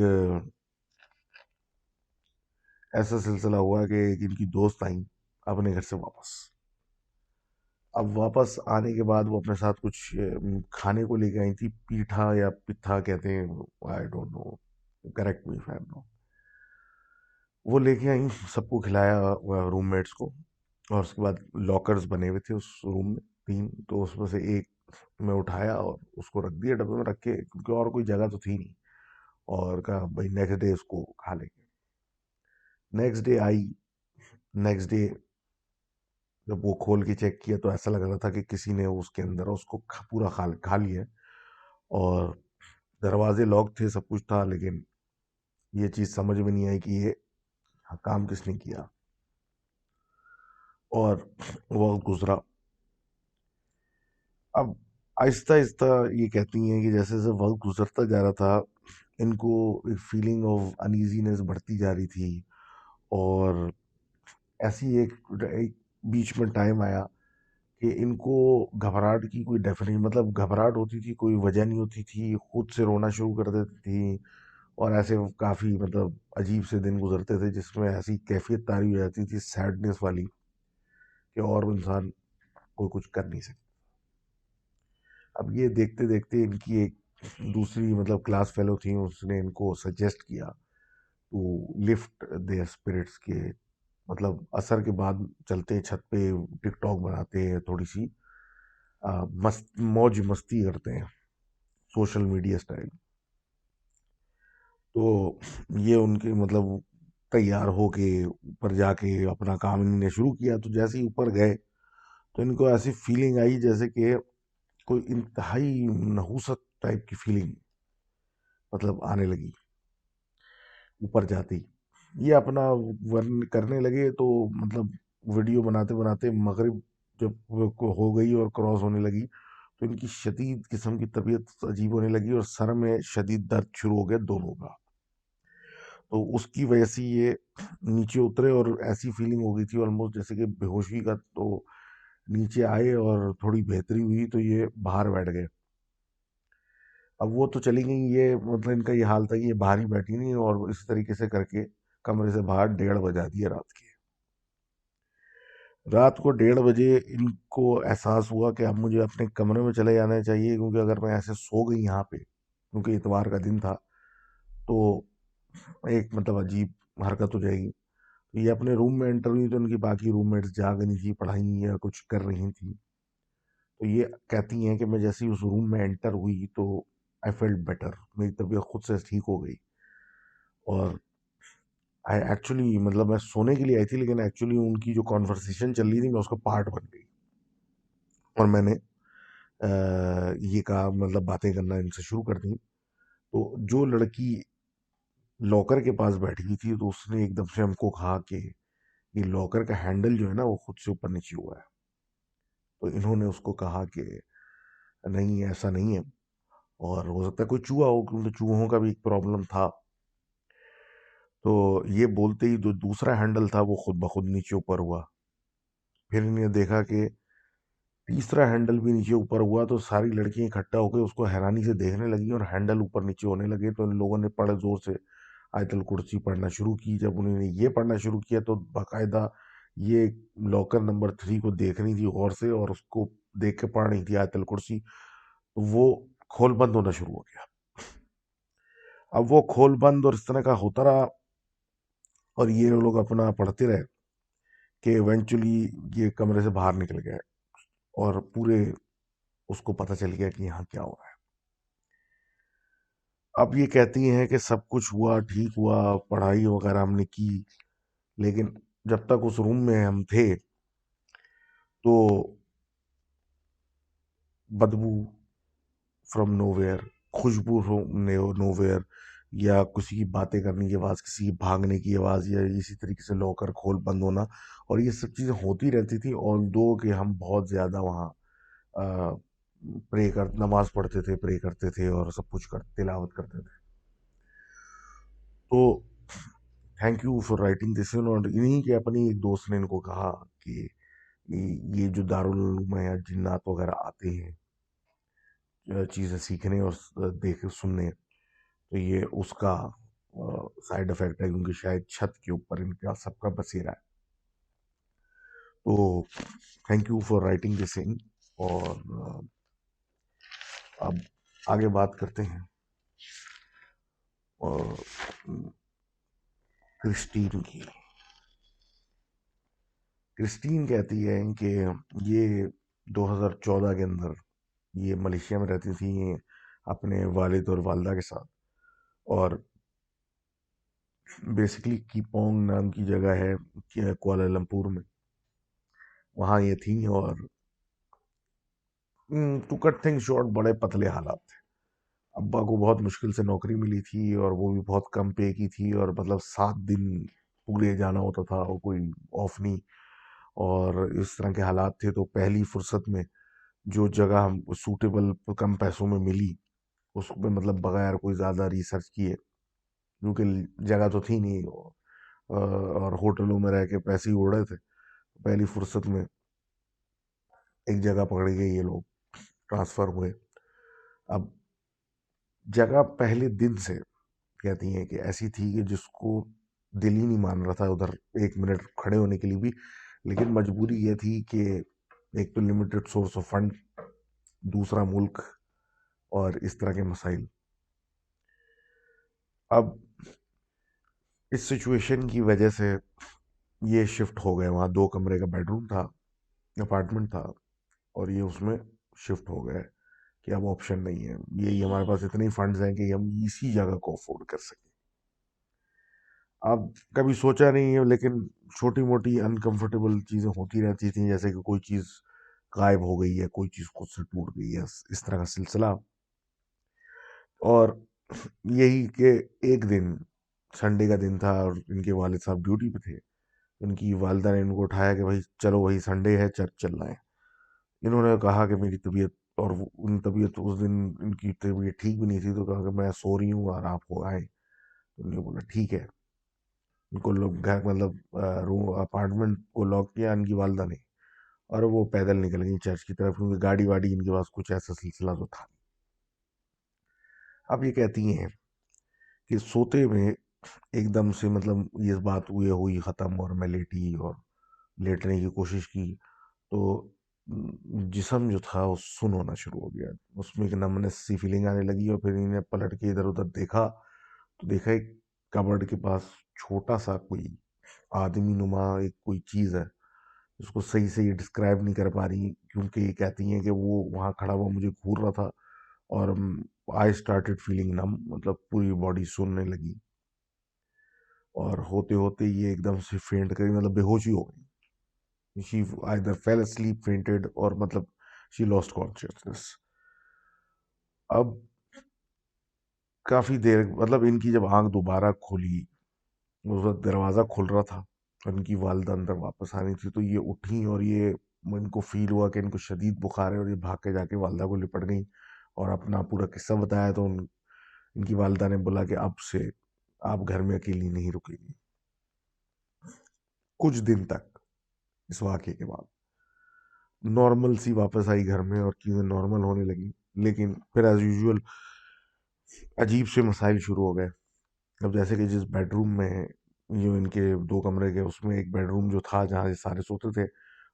ऐसा सिलसिला हुआ कि एक इनकी दोस्त आई अपने घर से वापस। अब वापस आने के बाद वो अपने साथ कुछ खाने को लेके आई थी, पीठा या पिट्ठा कहते हैं, I don't know, correct me if I am wrong. वो लेके आई, सबको खिलाया रूममेट्स को, और उसके बाद लॉकर्स बने हुए थे उस रूम में 3, तो उसमें से एक मैं उठाया और उसको रख दिया डब्बे में रख के, क्योंकि और कोई जगह तो थी नहीं, और कहा भाई नेक्स्ट डे उसको खा लेंगे। Next day I, next day जब वो खोल के चेक किया तो ऐसा लग रहा था कि किसी ने उसके अंदर उसको पूरा खा खा लिया। और दरवाजे लॉक थे, सब कुछ था, लेकिन ये चीज़ समझ में नहीं आई कि ये काम किसने किया। और वक्त गुजरा। अब आहिस्ता आहिस्ता ये कहती हैं कि जैसे जैसे वक्त गुजरता जा रहा था, इनको एक फीलिंग ऑफ अनईजीनेस बढ़ती जा रही थी। और ऐसी एक बीच में टाइम आया कि इनको घबराहट की कोई डेफिनेशन, मतलब घबराहट होती थी, कोई वजह नहीं होती थी, खुद से रोना शुरू कर देती थी। और ऐसे काफ़ी मतलब अजीब से दिन गुजरते थे जिसमें ऐसी कैफियत तारी हो जाती थी सैडनेस वाली कि और इंसान कोई कुछ कर नहीं सकता। अब ये देखते देखते इनकी एक दूसरी मतलब क्लास फेलो थी, उसने इनको सजेस्ट किया टू लिफ्ट देयर स्पिरिट्स के, मतलब असर के बाद चलते हैं छत पे, टिकटॉक बनाते हैं, थोड़ी सी मस्त मौज मस्ती करते हैं, सोशल मीडिया स्टाइल। तो ये उनके मतलब तैयार होके ऊपर जाके अपना काम इन्होंने शुरू किया। तो जैसे ही ऊपर गए तो इनको ऐसी फीलिंग आई जैसे कि कोई इंतहाई नहुसत टाइप की फीलिंग मतलब आने लगी ऊपर जाते ही। ये अपना वर्न करने लगे, तो मतलब वीडियो बनाते बनाते मगरिब जब वो हो गई और क्रॉस होने लगी तो इनकी शदीद किस्म की तबीयत अजीब होने लगी और सर में शदीद दर्द शुरू हो गया दोनों का। तो उसकी वजह से ये नीचे उतरे और ऐसी फीलिंग हो गई थी ऑलमोस्ट जैसे कि बेहोशी का। तो नीचे आए और थोड़ी बेहतरी हुई तो ये बाहर बैठ गए। अब वो तो चली गई, ये मतलब इनका ये हाल था कि ये बाहर ही बैठी नहीं, और इस तरीके से करके कमरे से बाहर 1:30 बजा दिए रात के। रात को 1:30 बजे इनको एहसास हुआ कि अब मुझे अपने कमरे में चले जाना चाहिए, क्योंकि अगर मैं ऐसे सो गई यहाँ पे, क्योंकि इतवार का दिन था, तो एक मतलब अजीब हरकत हो जाएगी। तो ये अपने रूम में एंटर हुई तो उनकी बाकी रूममेट्स जाग नहीं थी, पढ़ाई या कुछ कर रही थी। तो ये कहती हैं कि मैं जैसे ही उस रूम में एंटर हुई तो आई फेल्ट बेटर, मेरी तबीयत खुद से ठीक हो गई। और आई एक्चुअली मतलब मैं सोने के लिए आई थी, लेकिन एक्चुअली उनकी जो कॉन्वर्सेशन चल रही थी मैं उसका पार्ट बन गई। और मैंने ये कहा मतलब बातें करना इनसे शुरू कर दी। तो जो लड़की लॉकर के पास बैठी हुई थी तो उसने एकदम से हमको कहा कि ये लॉकर का हैंडल जो है ना वो खुद से ऊपर नीचे हुआ है। तो इन्होंने उसको कहा कि नहीं ऐसा नहीं है, और हो सकता है कोई चूहा हो, क्योंकि चूहों का भी एक प्रॉब्लम था। तो ये बोलते ही जो दूसरा हैंडल था वो खुद ब खुद नीचे ऊपर हुआ। फिर इन्हें देखा कि तीसरा हैंडल भी नीचे ऊपर हुआ, तो सारी लड़कियां इकट्ठा होकर उसको हैरानी से देखने लगी और हैंडल ऊपर नीचे होने लगे। तो इन लोगों ने बड़े जोर से आयतल कुर्सी पढ़ना शुरू की। जब उन्होंने ये पढ़ना शुरू किया तो बाकायदा ये लॉकर नंबर 3 को देख रही थी गौर से, और उसको देख के पढ़ रही थी आयतल कुर्सी। तो वो खोल बंद होना शुरू हो गया। अब वो खोल बंद और इस तरह का होता रहा, और ये लोग अपना पढ़ते रहे कि इवेंचुअली ये कमरे से बाहर निकल गए और पूरे उसको पता चल गया कि यहाँ क्या हो रहा है। अब ये कहती हैं कि सब कुछ हुआ, ठीक हुआ, पढ़ाई वगैरह हमने की, लेकिन जब तक उस रूम में हम थे तो बदबू फ्रॉम नोवेयर खुशबू हो नोवेयर, या किसी की बातें करने की आवाज़, किसी की भागने की आवाज़, या इसी तरीके से लॉकर खोल बंद होना। और ये सब चीज़ें होती रहती थी, ऑल दो कि हम बहुत ज़्यादा वहाँ नमाज पढ़ते थे, प्रे करते थे और सब कुछ तिलावत करते थे। तो thank you for writing this. और इन्हीं के अपनी एक दोस्त ने इनको कहा कि ये जो दारुल उलूम है या जिन्नात वगैरह आते हैं चीज़ें सीखने और देख सुनने, तो ये उसका साइड इफेक्ट है, क्योंकि शायद छत के ऊपर इनका सबका बसेरा है। तो thank you for writing this in. और अब आगे बात करते हैं और क्रिस्टीन की। क्रिस्टीन कहती है कि ये 2014 के अंदर ये मलेशिया में रहती थी, ये अपने वालिद और वालदा के साथ। और बेसिकली कीपोंग नाम की जगह है कुआलालंपुर में, वहाँ ये थी। और टू कट थिंग शॉर्ट, बड़े पतले हालात थे। अब्बा को बहुत मुश्किल से नौकरी मिली थी, और वो भी बहुत कम पे की थी, और मतलब 7 दिन पूरे जाना होता था और कोई ऑफ नहीं। और इस तरह के हालात थे, तो पहली फुर्सत में जो जगह हम सूटेबल कम पैसों में मिली, उसमें मतलब बगैर कोई ज़्यादा रिसर्च किए, क्योंकि जगह तो थी नहीं, और होटलों में रह के पैसे ही उड़ रहे थे, पहली फुर्सत में एक जगह पकड़ के ये लोग ट्रांसफ़र हुए। अब जगह पहले दिन से कहती हैं कि ऐसी थी कि जिसको दिल ही नहीं मान रहा था उधर 1 मिनट खड़े होने के लिए भी। लेकिन मजबूरी ये थी कि एक तो लिमिटेड सोर्स ऑफ फंड, दूसरा मुल्क, और इस तरह के मसाइल। अब इस सिचुएशन की वजह से ये शिफ्ट हो गए वहाँ। 2 कमरे का बेडरूम था, अपार्टमेंट था, और ये उसमें शिफ्ट हो गए कि अब ऑप्शन नहीं है, ये हमारे पास इतने फंड्स हैं कि हम इसी जगह को अफोर्ड कर सकें। अब कभी सोचा नहीं है, लेकिन छोटी मोटी अनकंफर्टेबल चीज़ें होती रहती थी, जैसे कि कोई चीज़ गायब हो गई है, कोई चीज़ खुद से टूट गई है, इस तरह का सिलसिला। और यही कि एक दिन संडे का दिन था और इनके वालिद साहब ड्यूटी पे थे। उनकी वालदा ने इनको उठाया कि भाई चलो, वही संडे है, चर्च चलना है। इन्होंने कहा कि मेरी तबीयत, और उन तबीयत उस दिन इनकी तबीयत ठीक भी नहीं थी, तो कहा कि मैं सो रही हूँ और आप हो आए। तो उन्होंने बोला ठीक है। उनको लोग घर मतलब रूम अपार्टमेंट को लॉक किया इनकी वालदा ने, और वो पैदल निकल गई चर्च की तरफ, क्योंकि गाड़ी वाड़ी इनके पास कुछ ऐसा सिलसिला तो था। अब ये कहती हैं कि सोते में एकदम से मतलब ये बात हुई हुई ख़त्म, और मैं लेटी और लेटने की कोशिश की, तो जिस्म जो था वो सुन होना शुरू हो गया। उसमें एक नमनेस सी फीलिंग आने लगी, और फिर इन्हें पलट के इधर उधर देखा, तो देखा एक कबर्ड के पास छोटा सा कोई आदमी नुमा एक कोई चीज़ है, उसको सही से ये डिस्क्राइब नहीं कर पा रही, क्योंकि ये कहती हैं कि वो वहाँ खड़ा हुआ मुझे घूर रहा था, और आई स्टार्टेड फीलिंग नम, मतलब पूरी बॉडी सुनने लगी। और होते होते ये एकदम से फेंट करी, मतलब बेहोशी हो गई। She either fail asleep, fainted, और मतलब शी लॉस्ट कॉन्शियसनेस। अब काफ़ी देर मतलब इनकी जब आंख दोबारा खुली, उस वक्त दरवाज़ा खुल रहा था, और इनकी वालदा अंदर वापस आनी थी, तो ये उठी, और ये इनको फील हुआ कि इनको शदीद बुखार है, और ये भाग के जाके वालदा को लिपट गई और अपना पूरा किस्सा बताया। तो इनकी वालदा ने बोला कि अब से आप घर में अकेली नहीं रुकेगी। कुछ दिन तक इस वाक़ये के बाद नॉर्मल सी वापस आई घर में, और चीज़ें नॉर्मल होने लगी। लेकिन फिर एज़ यूजुअल अजीब से मसाइल शुरू हो गए। अब जैसे कि जिस बेडरूम में जो इनके 2 कमरे के, उसमें एक बेडरूम जो था जहाँ ये सारे सोते थे,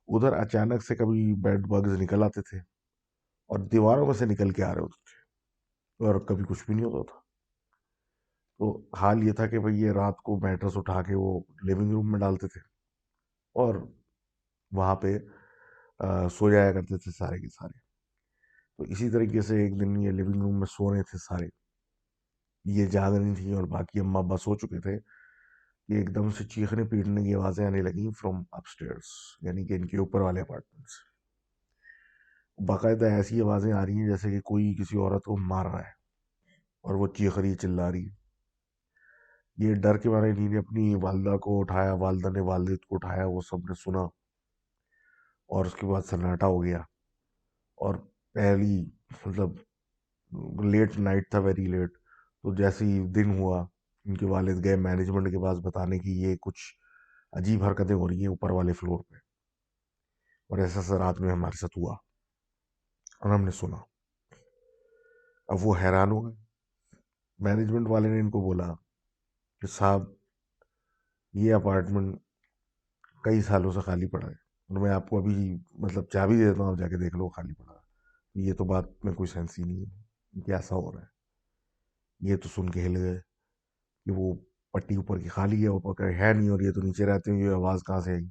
उधर अचानक से कभी बेड बग्स निकल आते थे, और दीवारों में से निकल के आ रहे होते थे, और कभी कुछ भी नहीं होता था। तो हाल ये था कि भाई ये रात को मैट्रेस उठा के वो लिविंग रूम में डालते थे, और वहाँ पे सो जाया करते थे सारे के सारे। तो इसी तरीके से एक दिन ये लिविंग रूम में सो रहे थे सारे, ये जाग रही थी, और बाकी अम्मा अब्बा सो चुके थे। ये एकदम से चीखने पीटने की आवाज़ें आने लगी फ्रॉम अपस्टेयर्स, यानी कि इनके ऊपर वाले अपार्टमेंट से। बाकायदा ऐसी आवाज़ें आ रही हैं जैसे कि कोई किसी औरत को मार रहा है। और वो चीख रही चिल्ला रही। ये डर के मारे इन्हीं ने अपनी वालदा को उठाया, वालदा ने वालिद को उठाया, वो सब ने सुना। और उसके बाद सन्नाटा हो गया। और पहली मतलब लेट नाइट था, वेरी लेट। तो जैसे ही दिन हुआ, इनके वालिद गए मैनेजमेंट के पास बताने की ये कुछ अजीब हरकतें हो रही हैं ऊपर वाले फ्लोर पे, और ऐसा ऐसा रात में हमारे साथ हुआ। और हमने सुना। अब वो हैरान हो गए। मैनेजमेंट वाले ने इनको बोला कि साहब, ये अपार्टमेंट कई सालों से खाली पड़ा है, और मैं आपको अभी मतलब चाबी दे देता हूँ, आप जाके देख लो खाली पड़ा है। ये तो बात में कोई सेंस ही नहीं है कि ऐसा हो रहा है। ये तो सुन के हिल गए कि वो पट्टी ऊपर की खाली है, ऊपर का है नहीं, और ये तो नीचे रहते हैं, ये आवाज़ कहाँ से आई।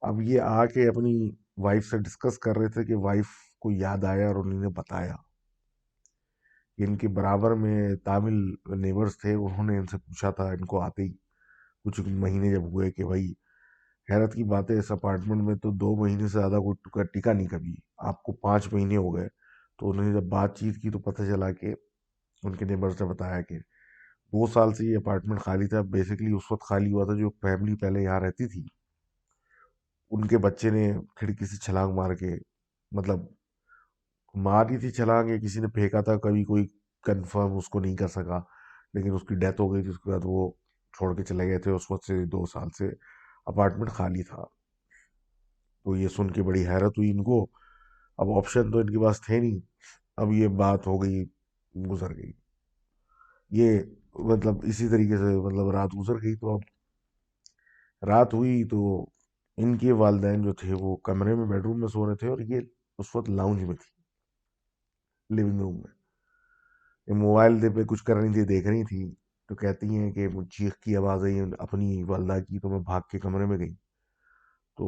अब ये आके अपनी वाइफ से डिस्कस कर रहे थे कि वाइफ को याद आया और उन्होंने बताया कि इनके बराबर में तामिल नेबर्स थे, उन्होंने इनसे पूछा था इनको आते ही कुछ महीने जब हुए कि भाई, हैरत की बात है, इस अपार्टमेंट में तो 2 महीने से ज़्यादा कोई टिका नहीं कभी, आपको 5 महीने हो गए। तो उन्होंने जब बातचीत की तो पता चला कि उनके नेबर्स ने बताया कि 2 साल से ये अपार्टमेंट खाली था। बेसिकली उस वक्त खाली हुआ था जो फैमिली पहले यहाँ रहती थी, उनके बच्चे ने खिड़की से छलांग मार के, मतलब मारी थी छलांग या किसी ने फेंका था, कभी कोई कंफर्म उसको नहीं कर सका, लेकिन उसकी डेथ हो गई थी। उसके बाद वो छोड़ के चले गए थे। उस वक्त से 2 साल से अपार्टमेंट खाली था। तो ये सुन के बड़ी हैरत हुई इनको। अब ऑप्शन तो इनके पास थे नहीं। अब ये बात हो गई, गुजर गई। ये मतलब इसी तरीके से मतलब रात गुजर गई। तो अब रात हुई तो इनके वालिदैन जो थे वो कमरे में बेडरूम में सो रहे थे, और ये उस वक्त लाउंज में थी, लिविंग रूम में। ये मोबाइल दे पे कुछ कर रही थी, देख रही थी। तो कहती हैं कि मुझे चीख की आवाज़ आई अपनी वालदा की, तो मैं भाग के कमरे में गई। तो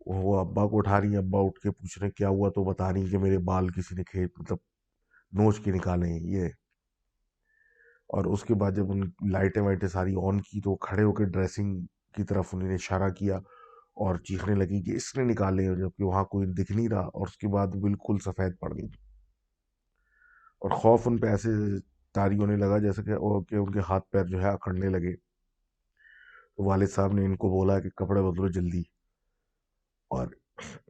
वो अब्बा को उठा रही है। अब्बा उठ के पूछ रहे क्या हुआ, तो बता रही कि मेरे बाल किसी ने खेत मतलब नोच के निकाले हैं ये। और उसके बाद जब उन लाइटें वाइटें सारी ऑन की तो खड़े होकर ड्रेसिंग की तरफ उन्होंने इशारा किया और चीखने लगी कि इसने निकाले हैं, जबकि वहां कोई दिख नहीं रहा। और उसके बाद बिल्कुल सफ़ेद पड़ गई, और खौफ उन पे ऐसे तारी होने लगा जैसे कि उनके हाथ पैर जो है अकड़ने लगे। तो वालिद साहब ने इनको बोला कि कपड़े बदलो जल्दी, और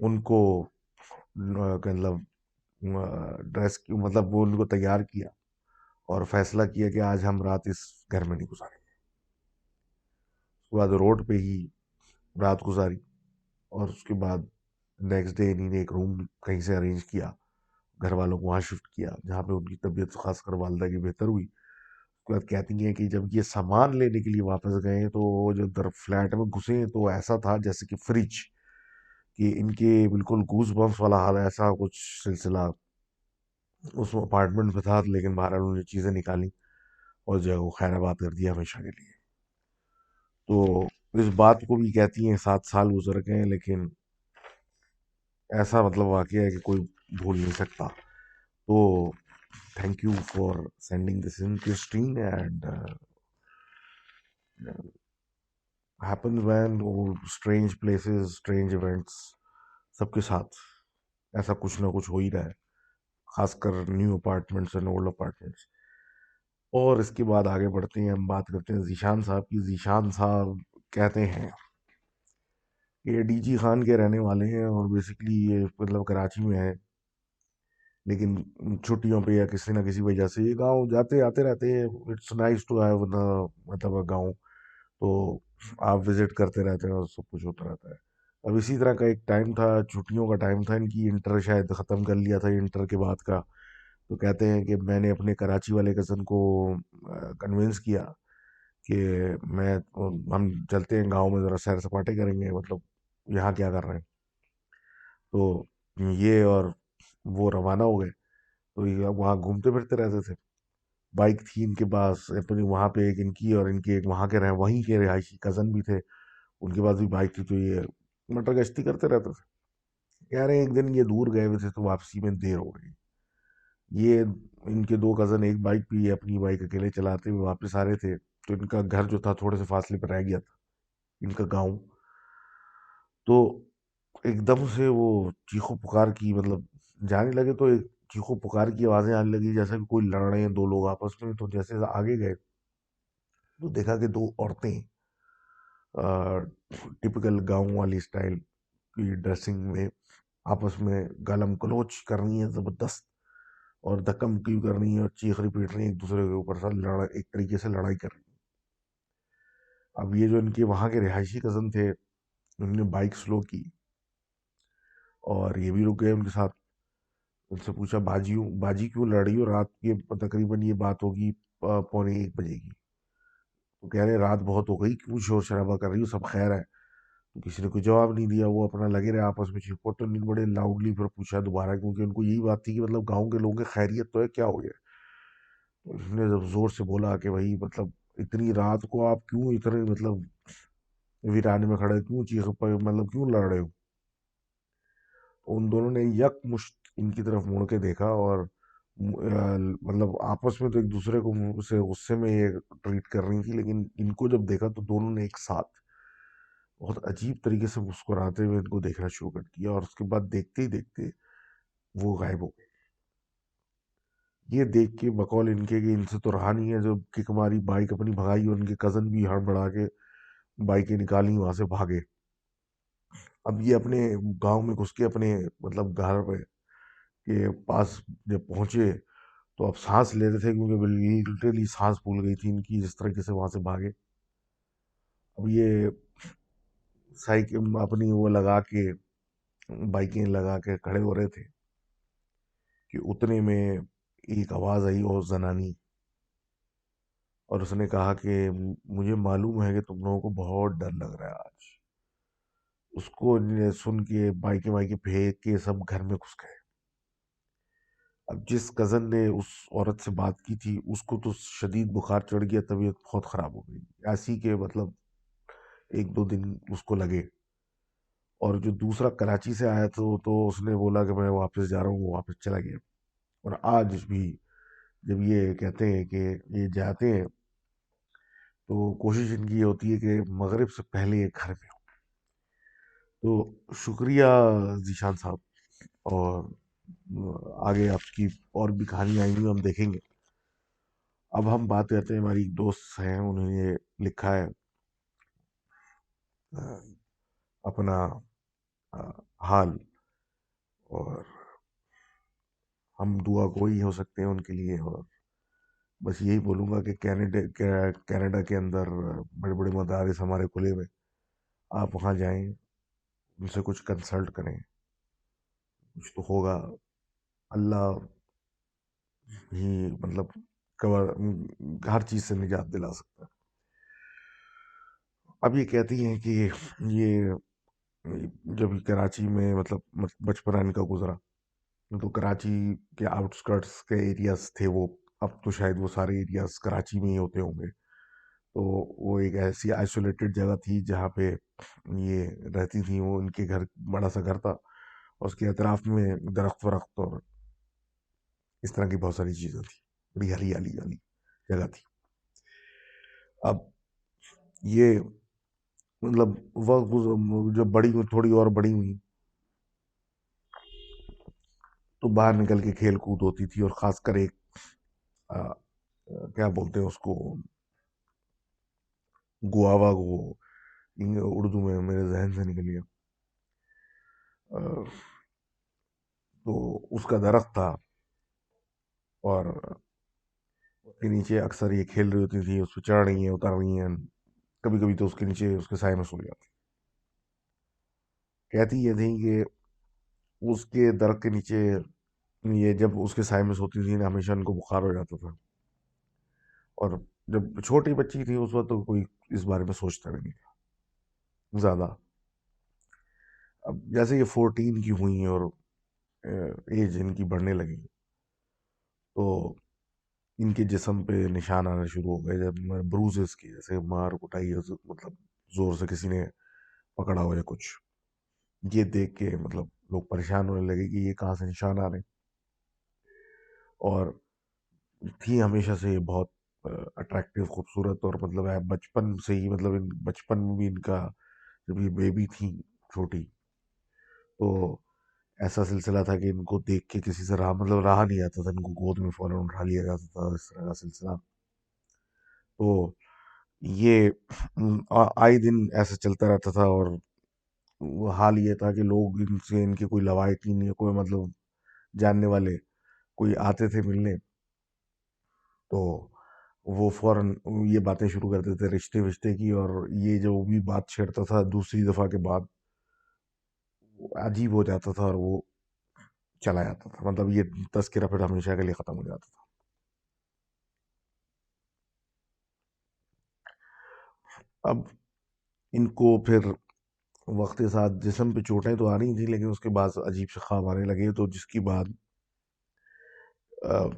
उनको मतलब ड्रेस की मतलब वो उनको तैयार किया, और फैसला किया कि आज हम रात इस घर में नहीं गुजारेंगे। उसके बाद रोड पे ही रात गुजारी। और उसके बाद नेक्स्ट डे इन्हीं ने एक रूम कहीं से अरेंज किया, घर वालों को वहाँ शिफ्ट किया, जहाँ पे उनकी तबीयत खासकर वालदा की बेहतर हुई। उसके बाद कहती हैं कि जब ये सामान लेने के लिए वापस गए तो जब दर फ्लैट में घुसे तो ऐसा था जैसे कि फ्रिज, कि इनके बिल्कुल गूज बम्स वाला हाल है, ऐसा कुछ सिलसिला उस अपार्टमेंट में था। लेकिन बहरहाल उन्होंने चीज़ें निकाली और जो है वो खैराबाद कर दिया हमेशा के लिए। तो इस बात को भी कहती हैं 7 साल गुजर गए, लेकिन ऐसा मतलब वाकया है कि कोई भूल नहीं सकता। तो thank you for sending this interesting and happens when strange places, strange events सबके साथ ऐसा कुछ ना कुछ हो ही रहा है, खासकर new apartments and old apartments. और इसके बाद आगे बढ़ते हैं, हम बात करते हैं जीशान साहब की। जीशान साहब कहते हैं ये डीजी खान के रहने वाले हैं, और बेसिकली ये मतलब कराची में है, लेकिन छुट्टियों पे या किसी ना किसी वजह से ये गांव जाते आते रहते हैं। It's nice to have the मतलब गांव। तो आप विजिट करते रहते हैं और सब कुछ होता रहता है। अब इसी तरह का एक टाइम था, छुट्टियों का टाइम था, इनकी इंटर शायद ख़त्म कर लिया था, इंटर के बाद का। तो कहते हैं कि मैंने अपने कराची वाले कज़न को कन्विंस किया कि मैं हम चलते हैं गांव में, ज़रा सैर सपाटे करेंगे, मतलब यहाँ क्या कर रहे हैं। तो ये और वो रवाना हो गए। तो ये वहाँ घूमते फिरते रहते थे। बाइक थी इनके पास अपनी, वहाँ पे एक इनकी और इनके एक वहाँ के रहे वहीं के रिहायशी कज़न भी थे, उनके पास भी बाइक थी। तो ये मटर गश्ती करते रहते थे। कह रहे हैं एक दिन ये दूर गए हुए थे तो वापसी में देर हो गई। ये इनके दो कज़न एक बाइक पे, ये अपनी बाइक अकेले चलाते हुए वापस आ रहे थे। तो इनका घर जो था थोड़े से फासले पर रह गया था, इनका गाँव। तो एकदम से वो चीखों पुकार की, मतलब जाने लगे। तो एक चीखों पुकार की आवाज़ें आने लगी, जैसे कि कोई लड़ रहे हैं 2 लोग आपस में। तो जैसे आगे गए, तो देखा कि 2 औरतें टिपिकल गाँव वाली स्टाइल की ड्रेसिंग में आपस में गालम-गलौच कर रही हैं ज़बरदस्त, और धक्का-मुक्की कर रही हैं और चीख-रही-पीट रही हैं एक-दूसरे के ऊपर, सब लड़ एक तरीके से लड़ाई कर रही हैं। अब ये जो इनके वहाँ के रिहायशी कज़न थे, उन्होंने बाइक स्लो की और ये भी रुक गए उनके साथ। उनसे पूछा, बाजी क्यों लड़ रही हो? रात के तकरीबन ये बात होगी पौने 1 बजे की। तो कह रहे रात बहुत हो गई, क्यों शोर शराबा कर रही हो, सब खैर है? तो किसी ने कोई जवाब नहीं दिया, वो अपना लगे रहे आपस में चीखों। तो इन्होंने बड़े लाउडली फिर पूछा दोबारा, क्योंकि उनको यही बात थी कि मतलब गांव के लोगों की खैरियत तो है, क्या हो गया? तो उसने जब जोर से बोला कि भाई मतलब इतनी रात को आप क्यों इतने मतलब वीरान में खड़े, क्यों मतलब क्यों लड़ रहे हो? उन दोनों ने यकमुश्त इनकी तरफ मुड़ के देखा और मतलब आपस में तो एक दूसरे को मुंह से गुस्से में ये ट्रीट कर रही थी, लेकिन इनको जब देखा तो दोनों ने एक साथ बहुत अजीब तरीके से मुस्कुराते हुए इनको देखना शुरू कर दिया, और उसके बाद देखते ही देखते वो गायब हो गए। ये देख के बकौल इनके कि इनसे तो रहा नहीं है, जो किक मारी, बाइक अपनी भगाई, और उनके कजन भी हड़बड़ा के बाइकें निकाली, वहां से भागे। अब ये अपने गांव में घुस के अपने मतलब घर पे के पास जब पहुंचे, तो अब सांस ले रहे थे, क्योंकि लिटरली सांस फूल गई थी इनकी, जिस तरीके से वहां से भागे। अब ये साइकिल अपनी वो लगा के, बाइकें लगा के खड़े हो रहे थे कि उतने में एक आवाज आई, और जनानी, और उसने कहा कि मुझे मालूम है कि तुम लोगों को बहुत डर लग रहा है आज। उसको सुन के बाइकें वाइकें फेंक के सब घर में घुस गए। अब जिस कजन ने उस औरत से बात की थी, उसको तो शदीद बुखार चढ़ गया, तबीयत बहुत खराब हो गई, ऐसी के मतलब 1-2 दिन उसको लगे। और जो दूसरा कराची से आया तो उसने बोला कि मैं वापस जा रहा हूँ, वो वापस चला गया। और आज भी जब ये कहते हैं कि ये जाते हैं, तो कोशिश इनकी ये होती है कि मगरिब से पहले ये घर में हो। तो शुक्रिया जीशान साहब, और आगे आपकी और भी कहानियाँ आएंगी, हम देखेंगे। अब हम बात करते हैं, हमारी एक दोस्त हैं, उन्होंने लिखा है अ, अपना अ, हाल, और हम दुआ गोई हो सकते हैं उनके लिए। और बस यही बोलूँगा कि कनाडा के अंदर बड़े बड़े मदारिस हमारे खुले हुए, आप वहाँ जाएं, उनसे कुछ कंसल्ट करें, कुछ तो होगा। अल्लाह ही मतलब हर चीज़ से निजात दिला सकता है। अब ये कहती हैं कि ये जब कराची में मतलब बचपना इनका गुजरा, तो कराची के आउटस्कर्ट्स के एरियाज थे वो। अब तो शायद वो सारे एरियाज कराची में ही होते होंगे। तो वो एक ऐसी आइसोलेटेड जगह थी जहाँ पे ये रहती थी। वो इनके घर बड़ा सा घर था, और उसके अतराफ में दरख्त वरख्त और इस तरह की बहुत सारी चीज़ें थी, बड़ी हरियाली वाली जगह थी। अब ये मतलब जब बड़ी हुई, थोड़ी और बड़ी हुई, तो बाहर निकल के खेल कूद होती थी, और ख़ासकर एक क्या बोलते हैं उसको, गुआवा वो उर्दू में मेरे जहन से निकल गया। अ, तो उसका दरख्त था, और उसके नीचे अक्सर ये खेल रही होती थी, उस पर चढ़ रही हैं, उतर रही हैं। कभी कभी तो उसके नीचे उसके साय में सो जाती। कहती ये थी कि उसके दरख्त के नीचे ये जब उसके साय में सोती थी ना, हमेशा उनको बुखार हो जाता था। और जब छोटी बच्ची थी उस वक्त, तो कोई इस बारे में सोचता भी नहीं था ज़्यादा। अब जैसे ये 14 की हुई और एज इनकी बढ़ने लगी, तो इनके जिस्म पे निशान आने शुरू हो गए, जब ब्रूजेस की, जैसे मार कुटाई मतलब जोर से किसी ने पकड़ा हो या कुछ। ये देख के मतलब लोग परेशान होने लगे कि ये कहाँ से निशान आ रहे हैं। और थी हमेशा से ये बहुत अट्रैक्टिव, खूबसूरत, और मतलब बचपन से ही, मतलब इन बचपन में भी इनका, जब ये बेबी थी छोटी, तो ऐसा सिलसिला था कि इनको देख के किसी से रहा मतलब रहा नहीं जाता था, इनको गोद में फ़ौरन उठा लिया जाता था, इस तरह का सिलसिला। तो ये आए दिन ऐसा चलता रहता था, और वो हाल ये था कि लोग इनसे इनके कोई लवाहिकीन या कोई मतलब जानने वाले कोई आते थे मिलने, तो वो फ़ौरन ये बातें शुरू कर देते थे रिश्ते-विश्ते की, और ये जो भी बात छेड़ता था दूसरी दफ़ा के बाद, वो अजीब हो जाता था और वो चला जाता था। मतलब ये तज़किरा फिर हमेशा के लिए ख़त्म हो जाता था। अब इनको फिर वक़्त के साथ जिस्म पे चोटें तो आ रही थी, लेकिन उसके बाद अजीब से ख्वाब आने लगे, तो जिसकी बाद अ,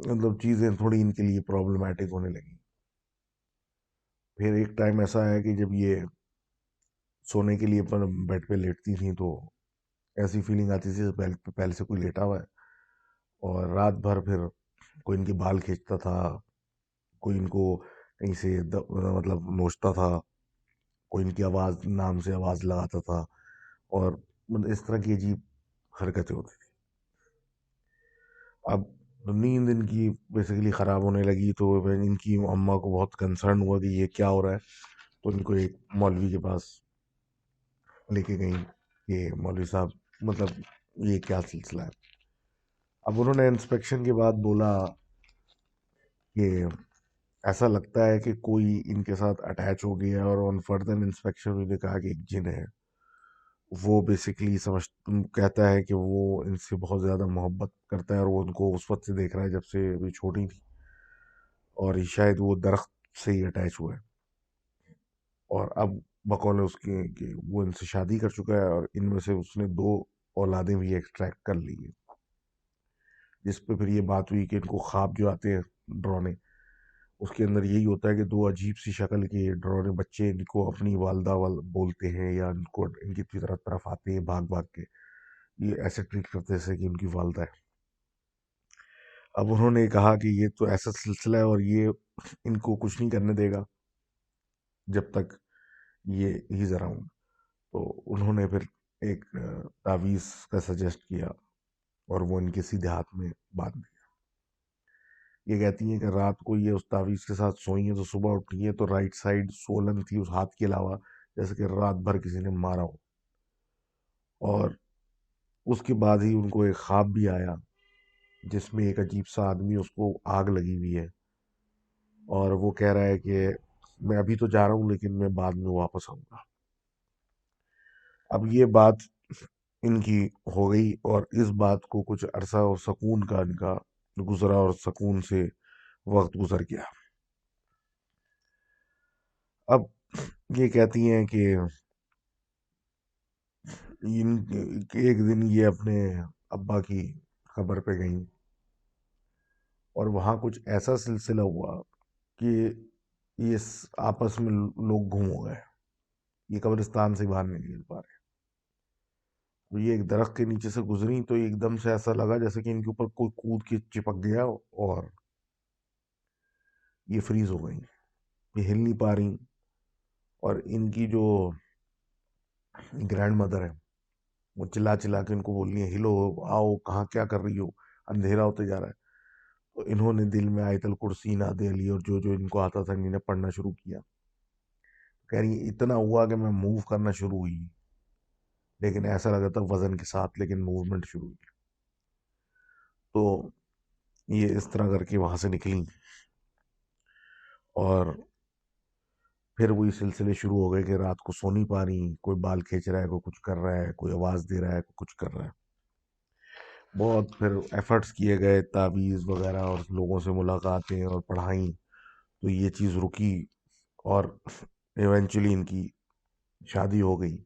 मतलब चीज़ें थोड़ी इनके लिए प्रॉब्लमैटिक होने लगी। फिर एक टाइम ऐसा आया कि जब ये सोने के लिए पर बेड पे लेटती थी, तो ऐसी फीलिंग आती थी जैसे पहले पहले से कोई लेटा हुआ है, और रात भर फिर कोई इनके बाल खींचता था, कोई इनको कहीं से मतलब नोचता था, कोई इनकी आवाज़ नाम से आवाज़ लगाता था, और मतलब इस तरह की अजीब हरकतें होती थी। अब नींद इनकी बेसिकली ख़राब होने लगी, तो फिर इनकी अम्मा को बहुत कंसर्न हुआ कि ये क्या हो रहा है, तो इनको एक मौलवी के पास लेके गई कि मौलवी साहब मतलब ये क्या सिलसिला है। अब उन्होंने इंस्पेक्शन के बाद बोला कि ऐसा लगता है कि कोई इनके साथ अटैच हो गया है, और ऑन फर्दर इंस्पेक्शन उन्होंने कहा कि एक जिन है, वो बेसिकली कहता है कि वो इनसे बहुत ज़्यादा मोहब्बत करता है, और वो उनको उस वक्त से देख रहा है जब से भी छोटी थी, और ये शायद वो दरख्त से ही अटैच हुआ है, और अब बकौल उसके कि वो इनसे शादी कर चुका है, और इनमें से उसने 2 औलादें भी एक्सट्रैक्ट कर ली हैं। जिस पे फिर ये बात हुई कि इनको ख्वाब जो आते हैं डरावने, उसके अंदर यही होता है कि 2 अजीब सी शक्ल के डरावने बच्चे इनको अपनी वालदा बोलते हैं, या इनको इनकी तरफ आते हैं भाग भाग के, ये ऐसे ट्रीट करते हैं जैसे कि उनकी वालदा है। अब उन्होंने कहा कि ये तो ऐसा सिलसिला है, और ये इनको कुछ नहीं करने देगा जब तक ये ही इज़ अराउंड। तो उन्होंने फिर एक तावीज़ का सजेस्ट किया, और वो इनके सीधे हाथ में बांध दिया। ये कहती हैं कि रात को ये उस तावीज़ के साथ सोई हैं, तो सुबह उठी हैं तो राइट साइड सोलन थी उस हाथ के अलावा, जैसे कि रात भर किसी ने मारा हो। और उसके बाद ही उनको एक ख्वाब भी आया, जिसमें एक अजीब सा आदमी उसको आग लगी हुई है, और वो कह रहा है कि मैं अभी तो जा रहा हूँ, लेकिन मैं बाद में वापस आऊँगा। अब ये बात इनकी हो गई, और इस बात को कुछ अरसा और सुकून का इनका गुजरा, और सुकून से वक्त गुजर गया। अब ये कहती हैं कि इन एक दिन ये अपने अब्बा की कब्र पे गईं, और वहाँ कुछ ऐसा सिलसिला हुआ कि ये आपस में लोग गुम हो गए। ये कब्रिस्तान से बाहर नहीं निकल पा रहे। तो ये एक दरख्त के नीचे से गुजरी, तो एकदम से ऐसा लगा जैसे कि इनके ऊपर कोई कूद के चिपक गया, और ये फ्रीज हो गई, ये हिल नहीं पा रही। और इनकी जो ग्रैंड मदर है, वो चिल्ला चिल्ला के इनको बोल रही है, हिलो, आओ, कहाँ क्या कर रही हो, अंधेरा होते जा रहा है। तो इन्होंने दिल में आयतल कुर्सी नादे अली और जो जो इनको आता था इन्हें पढ़ना शुरू किया। कह रही है, इतना हुआ कि मैं मूव करना शुरू हुई, लेकिन ऐसा लगा था वजन के साथ, लेकिन मूवमेंट शुरू हुई। तो ये इस तरह करके वहां से निकली, और फिर वही सिलसिले शुरू हो गए कि रात को सो नहीं पा रही, कोई बाल खींच रहा है, कोई कुछ कर रहा है, कोई आवाज़ दे रहा है, कोई कुछ कर रहा है। बहुत फिर एफर्ट्स किए गए, तावीज़ वगैरह और लोगों से मुलाकातें और पढ़ाई, तो ये चीज़ रुकी, और इवेंचुअली इनकी शादी हो गई।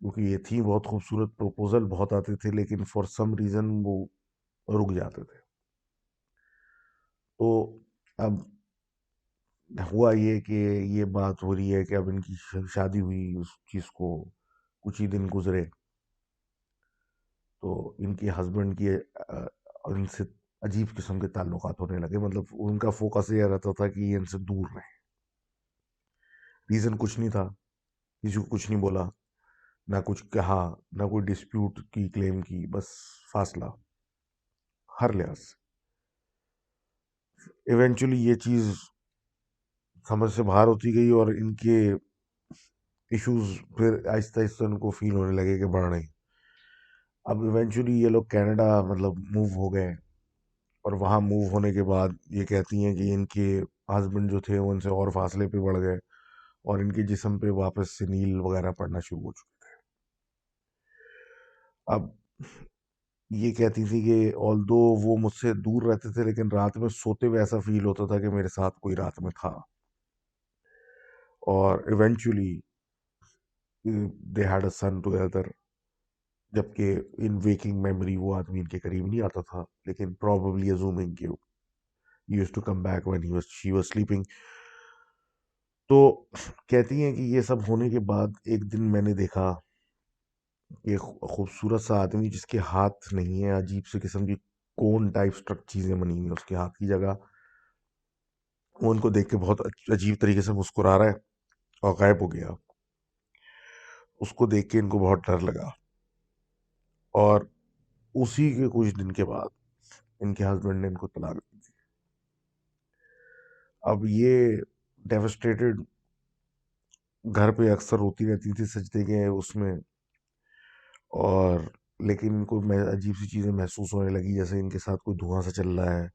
क्योंकि ये थी बहुत खूबसूरत, प्रपोजल बहुत आते थे, लेकिन फॉर सम रीज़न वो रुक जाते थे। तो अब हुआ ये कि ये बात हो रही है कि अब इनकी शादी हुई, उस चीज़ को कुछ ही दिन गुजरे, तो इनके हस्बैंड की इनसे अजीब किस्म के ताल्लुकात होने लगे। मतलब उनका फोकस ये रहता था कि ये इनसे दूर रहे। रीज़न कुछ नहीं था, किसी को कुछ नहीं बोला, ना कुछ कहा, ना कोई डिस्प्यूट की क्लेम की, बस फासला हर लिहाज से। इवेंचुअली ये चीज़ समझ से बाहर होती गई और इनके इश्यूज फिर आहिस्ता आहिस्ता उनको फील होने लगे कि बढ़ रहे हैं। अब इवेंचुअली ये लोग कनाडा मतलब मूव हो गए, और वहाँ मूव होने के बाद ये कहती हैं कि इनके हस्बैंड जो थे वो उनसे और फासले पे बढ़ गए, और इनके जिस्म पे वापस से नील वगैरह पड़ना शुरू हो चुके थे। अब ये कहती थी कि ऑल्दो वो मुझसे दूर रहते थे, लेकिन रात में सोते हुए ऐसा फील होता था कि मेरे साथ कोई रात में था। और eventually they had a son together, जबकि इन वेकिंग मेमोरी वो आदमी इनके करीब नहीं आता था, लेकिन probably assuming कि he used to come back when she was sleeping। तो कहती हैं कि ये सब होने के बाद एक दिन मैंने देखा एक खूबसूरत सा आदमी जिसके हाथ नहीं है, अजीब से किस्म की कोन टाइप स्ट्रक चीजें बनी हुई हैं उसके हाथ की जगह। वो उनको देख के बहुत अजीब तरीके से मुस्कुरा रहा है और गायब हो गया। उसको देख के इनको बहुत डर लगा, और उसी के कुछ दिन के बाद इनके हस्बैंड ने इनको तलाक दी थी। अब ये डेवस्टेटेड घर पे अक्सर रोती रहती थी सजदे के उसमें, और लेकिन इनको मैं अजीब सी चीज़ें महसूस होने लगी, जैसे इनके साथ कोई धुआं सा चल रहा है,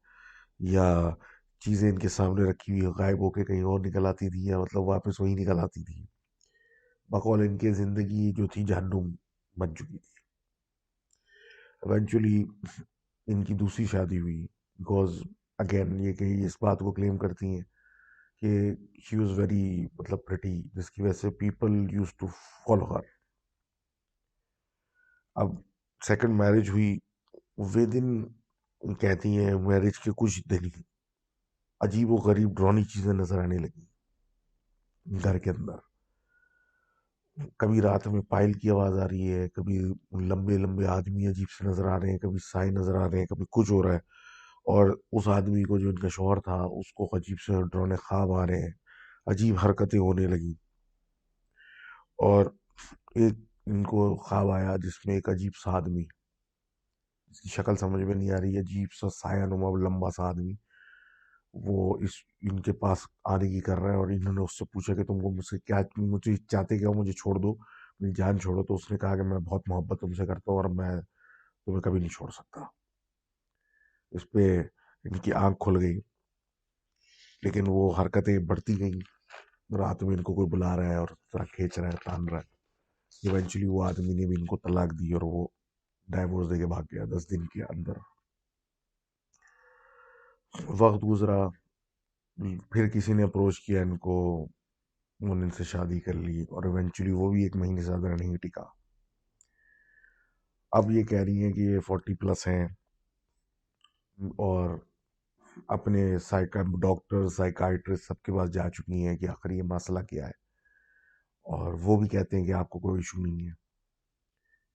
या चीज़ें इनके सामने रखी हुई गायब होके कहीं और निकल आती थी, या मतलब वापस वही निकल आती थी। बकौल इनकी ज़िंदगी जो थी जहन्नुम बन चुकी थी। इवेंचुअली इनकी दूसरी शादी हुई, बिकॉज अगेन ये कहीं इस बात को क्लेम करती हैं कि शी वॉज वेरी मतलब प्रिटी, जिसकी वजह से people use to follow her. अब सेकंड मैरिज हुई, विद इन कहती हैं मैरिज के कुछ दिन ही अजीब व गरीब डरावनी चीजें नजर आने लगी घर के अंदर। कभी रात में पायल की आवाज आ रही है, कभी लंबे लंबे आदमी अजीब से नजर आ रहे हैं, कभी साए नजर आ रहे हैं, कभी कुछ हो रहा है। और उस आदमी को जो इनका शौहर था उसको अजीब से डरावने ख्वाब आ रहे हैं, अजीब हरकतें होने लगी। और एक इनको ख्वाब आया जिसमें एक अजीब सा आदमी, इसकी शक्ल समझ में नहीं आ रही है, अजीब सा साया नुमा लंबा सा आदमी, वो इस इनके पास आने की कर रहा है। और इन्होंने उससे पूछा कि तुमको मुझसे क्या, मुझे चाहते क्या हो, मुझे छोड़ दो, मेरी जान छोड़ो। तो उसने कहा कि मैं बहुत मोहब्बत तुमसे करता हूँ और मैं तुम्हें कभी नहीं छोड़ सकता। इस पे इनकी आंख खुल गई, लेकिन वो हरकतें बढ़ती गई। रात में इनको कोई बुला रहा है और तरह खींच रहा है, तान रहा है। इवेंचुअली वो आदमी ने भी इनको तलाक दी और वो डाइवोर्स देके भाग गया 10 दिन के अंदर। वक्त गुजरा, फिर किसी ने अप्रोच किया इनको, उन्होंने इनसे शादी कर ली, और इवेंचुअली वो भी 1 महीने से ज़्यादा नहीं टिका। अब ये कह रही हैं कि ये 40+ हैं, और अपने साइका डॉक्टर साइकाइट्रिस्ट सबके पास जा चुकी हैं कि आखिर ये मसला क्या है। और वो भी कहते हैं कि आपको कोई इशू नहीं है।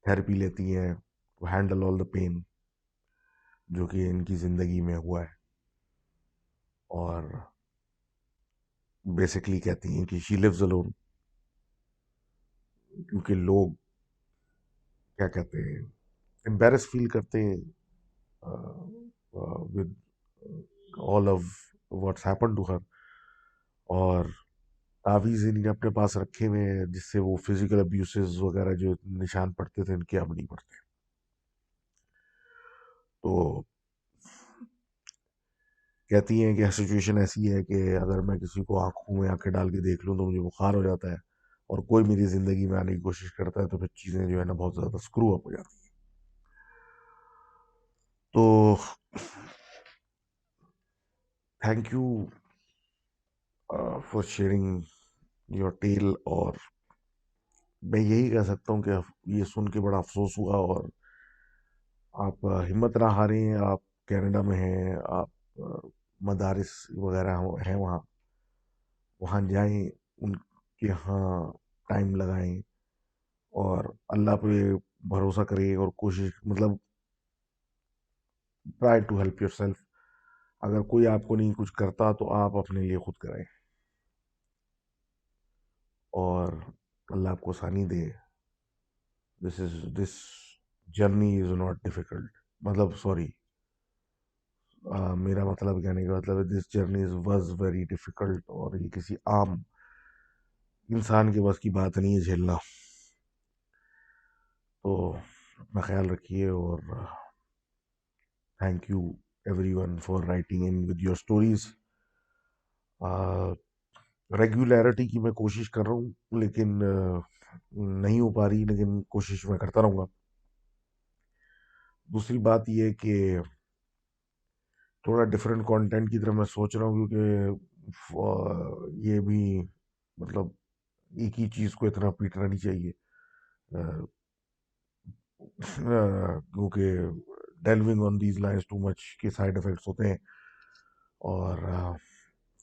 थेरेपी लेती हैं to handle all the pain जो कि इनकी ज़िंदगी में हुआ है। और बेसिकली कहती हैं कि शी लिव्स अलोन, क्योंकि लोग क्या कहते हैं, एम्बेरस फील करते हैं with all of what's happen to her. और तावीज़ इनके अपने पास रखे हुए हैं जिससे वो फिजिकल अब्यूसेस वगैरह जो निशान पड़ते थे इनके अब नहीं पड़ते। तो कहती हैं कि सिचुएशन ऐसी है कि अगर मैं किसी को आंखों में आंखें डाल के देख लूँ तो मुझे बुखार हो जाता है, और कोई मेरी ज़िंदगी में आने की कोशिश करता है तो फिर चीज़ें जो है ना बहुत ज़्यादा स्क्रू अप हो जाती हैं। तो thank you for sharing your tale. और मैं यही कह सकता हूँ कि ये सुन के बड़ा अफसोस हुआ। और आप हिम्मत ना हारें, आप कनाडा में हैं, आप मदारिस वगैरह हैं वहाँ, वहाँ जाएं, उनके यहाँ टाइम लगाएं, और अल्लाह पे भरोसा करें, और कोशिश मतलब try to help yourself. अगर कोई आपको नहीं कुछ करता तो आप अपने लिए खुद करें, और अल्लाह आपको आसानी दे। this journey is not difficult. मतलब सॉरी, मेरा मतलब कहने का मतलब है this journey was very difficult, और ये किसी आम इंसान के बस की बात नहीं है झेलना। तो अपना ख्याल रखिए, और thank you everyone for writing in with your stories. Regularity की मैं कोशिश कर रहा हूँ, लेकिन नहीं हो पा रही, लेकिन कोशिश मैं करता रहूँगा। दूसरी बात ये कि थोड़ा डिफरेंट कंटेंट की तरफ मैं सोच रहा हूँ, क्योंकि ये भी मतलब एक ही चीज़ को इतना पीटना नहीं चाहिए, क्योंकि delving on these lines too much के साइड इफेक्ट्स होते हैं। और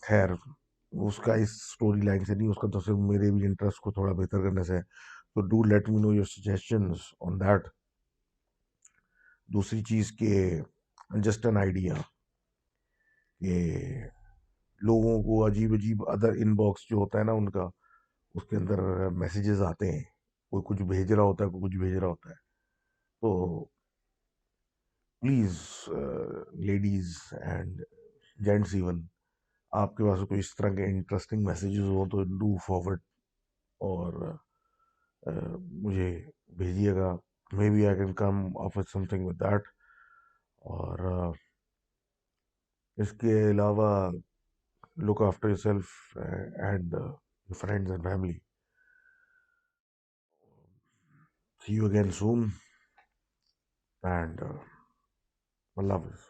खैर, उसका इस स्टोरी लाइन से नहीं, उसका तो सिर्फ मेरे भी इंटरेस्ट को थोड़ा बेहतर करने से है। तो do let me know your suggestions on that. दूसरी चीज़ के जस्ट एन आइडिया कि लोगों को अजीब अजीब अदर इनबॉक्स जो होता है ना उनका, उसके अंदर मैसेजेस आते हैं, कोई कुछ भेज रहा होता है, कोई कुछ भेज रहा होता है। तो please, ladies and gents even, आपके पास कोई इस तरह के इंटरेस्टिंग मैसेजेस हो तो डू फॉरवर्ड, और मुझे भेजिएगा। Maybe I can come up with something with that. और इसके अलावा look after yourself and your friends and family. See you again soon, and Allah Hafiz.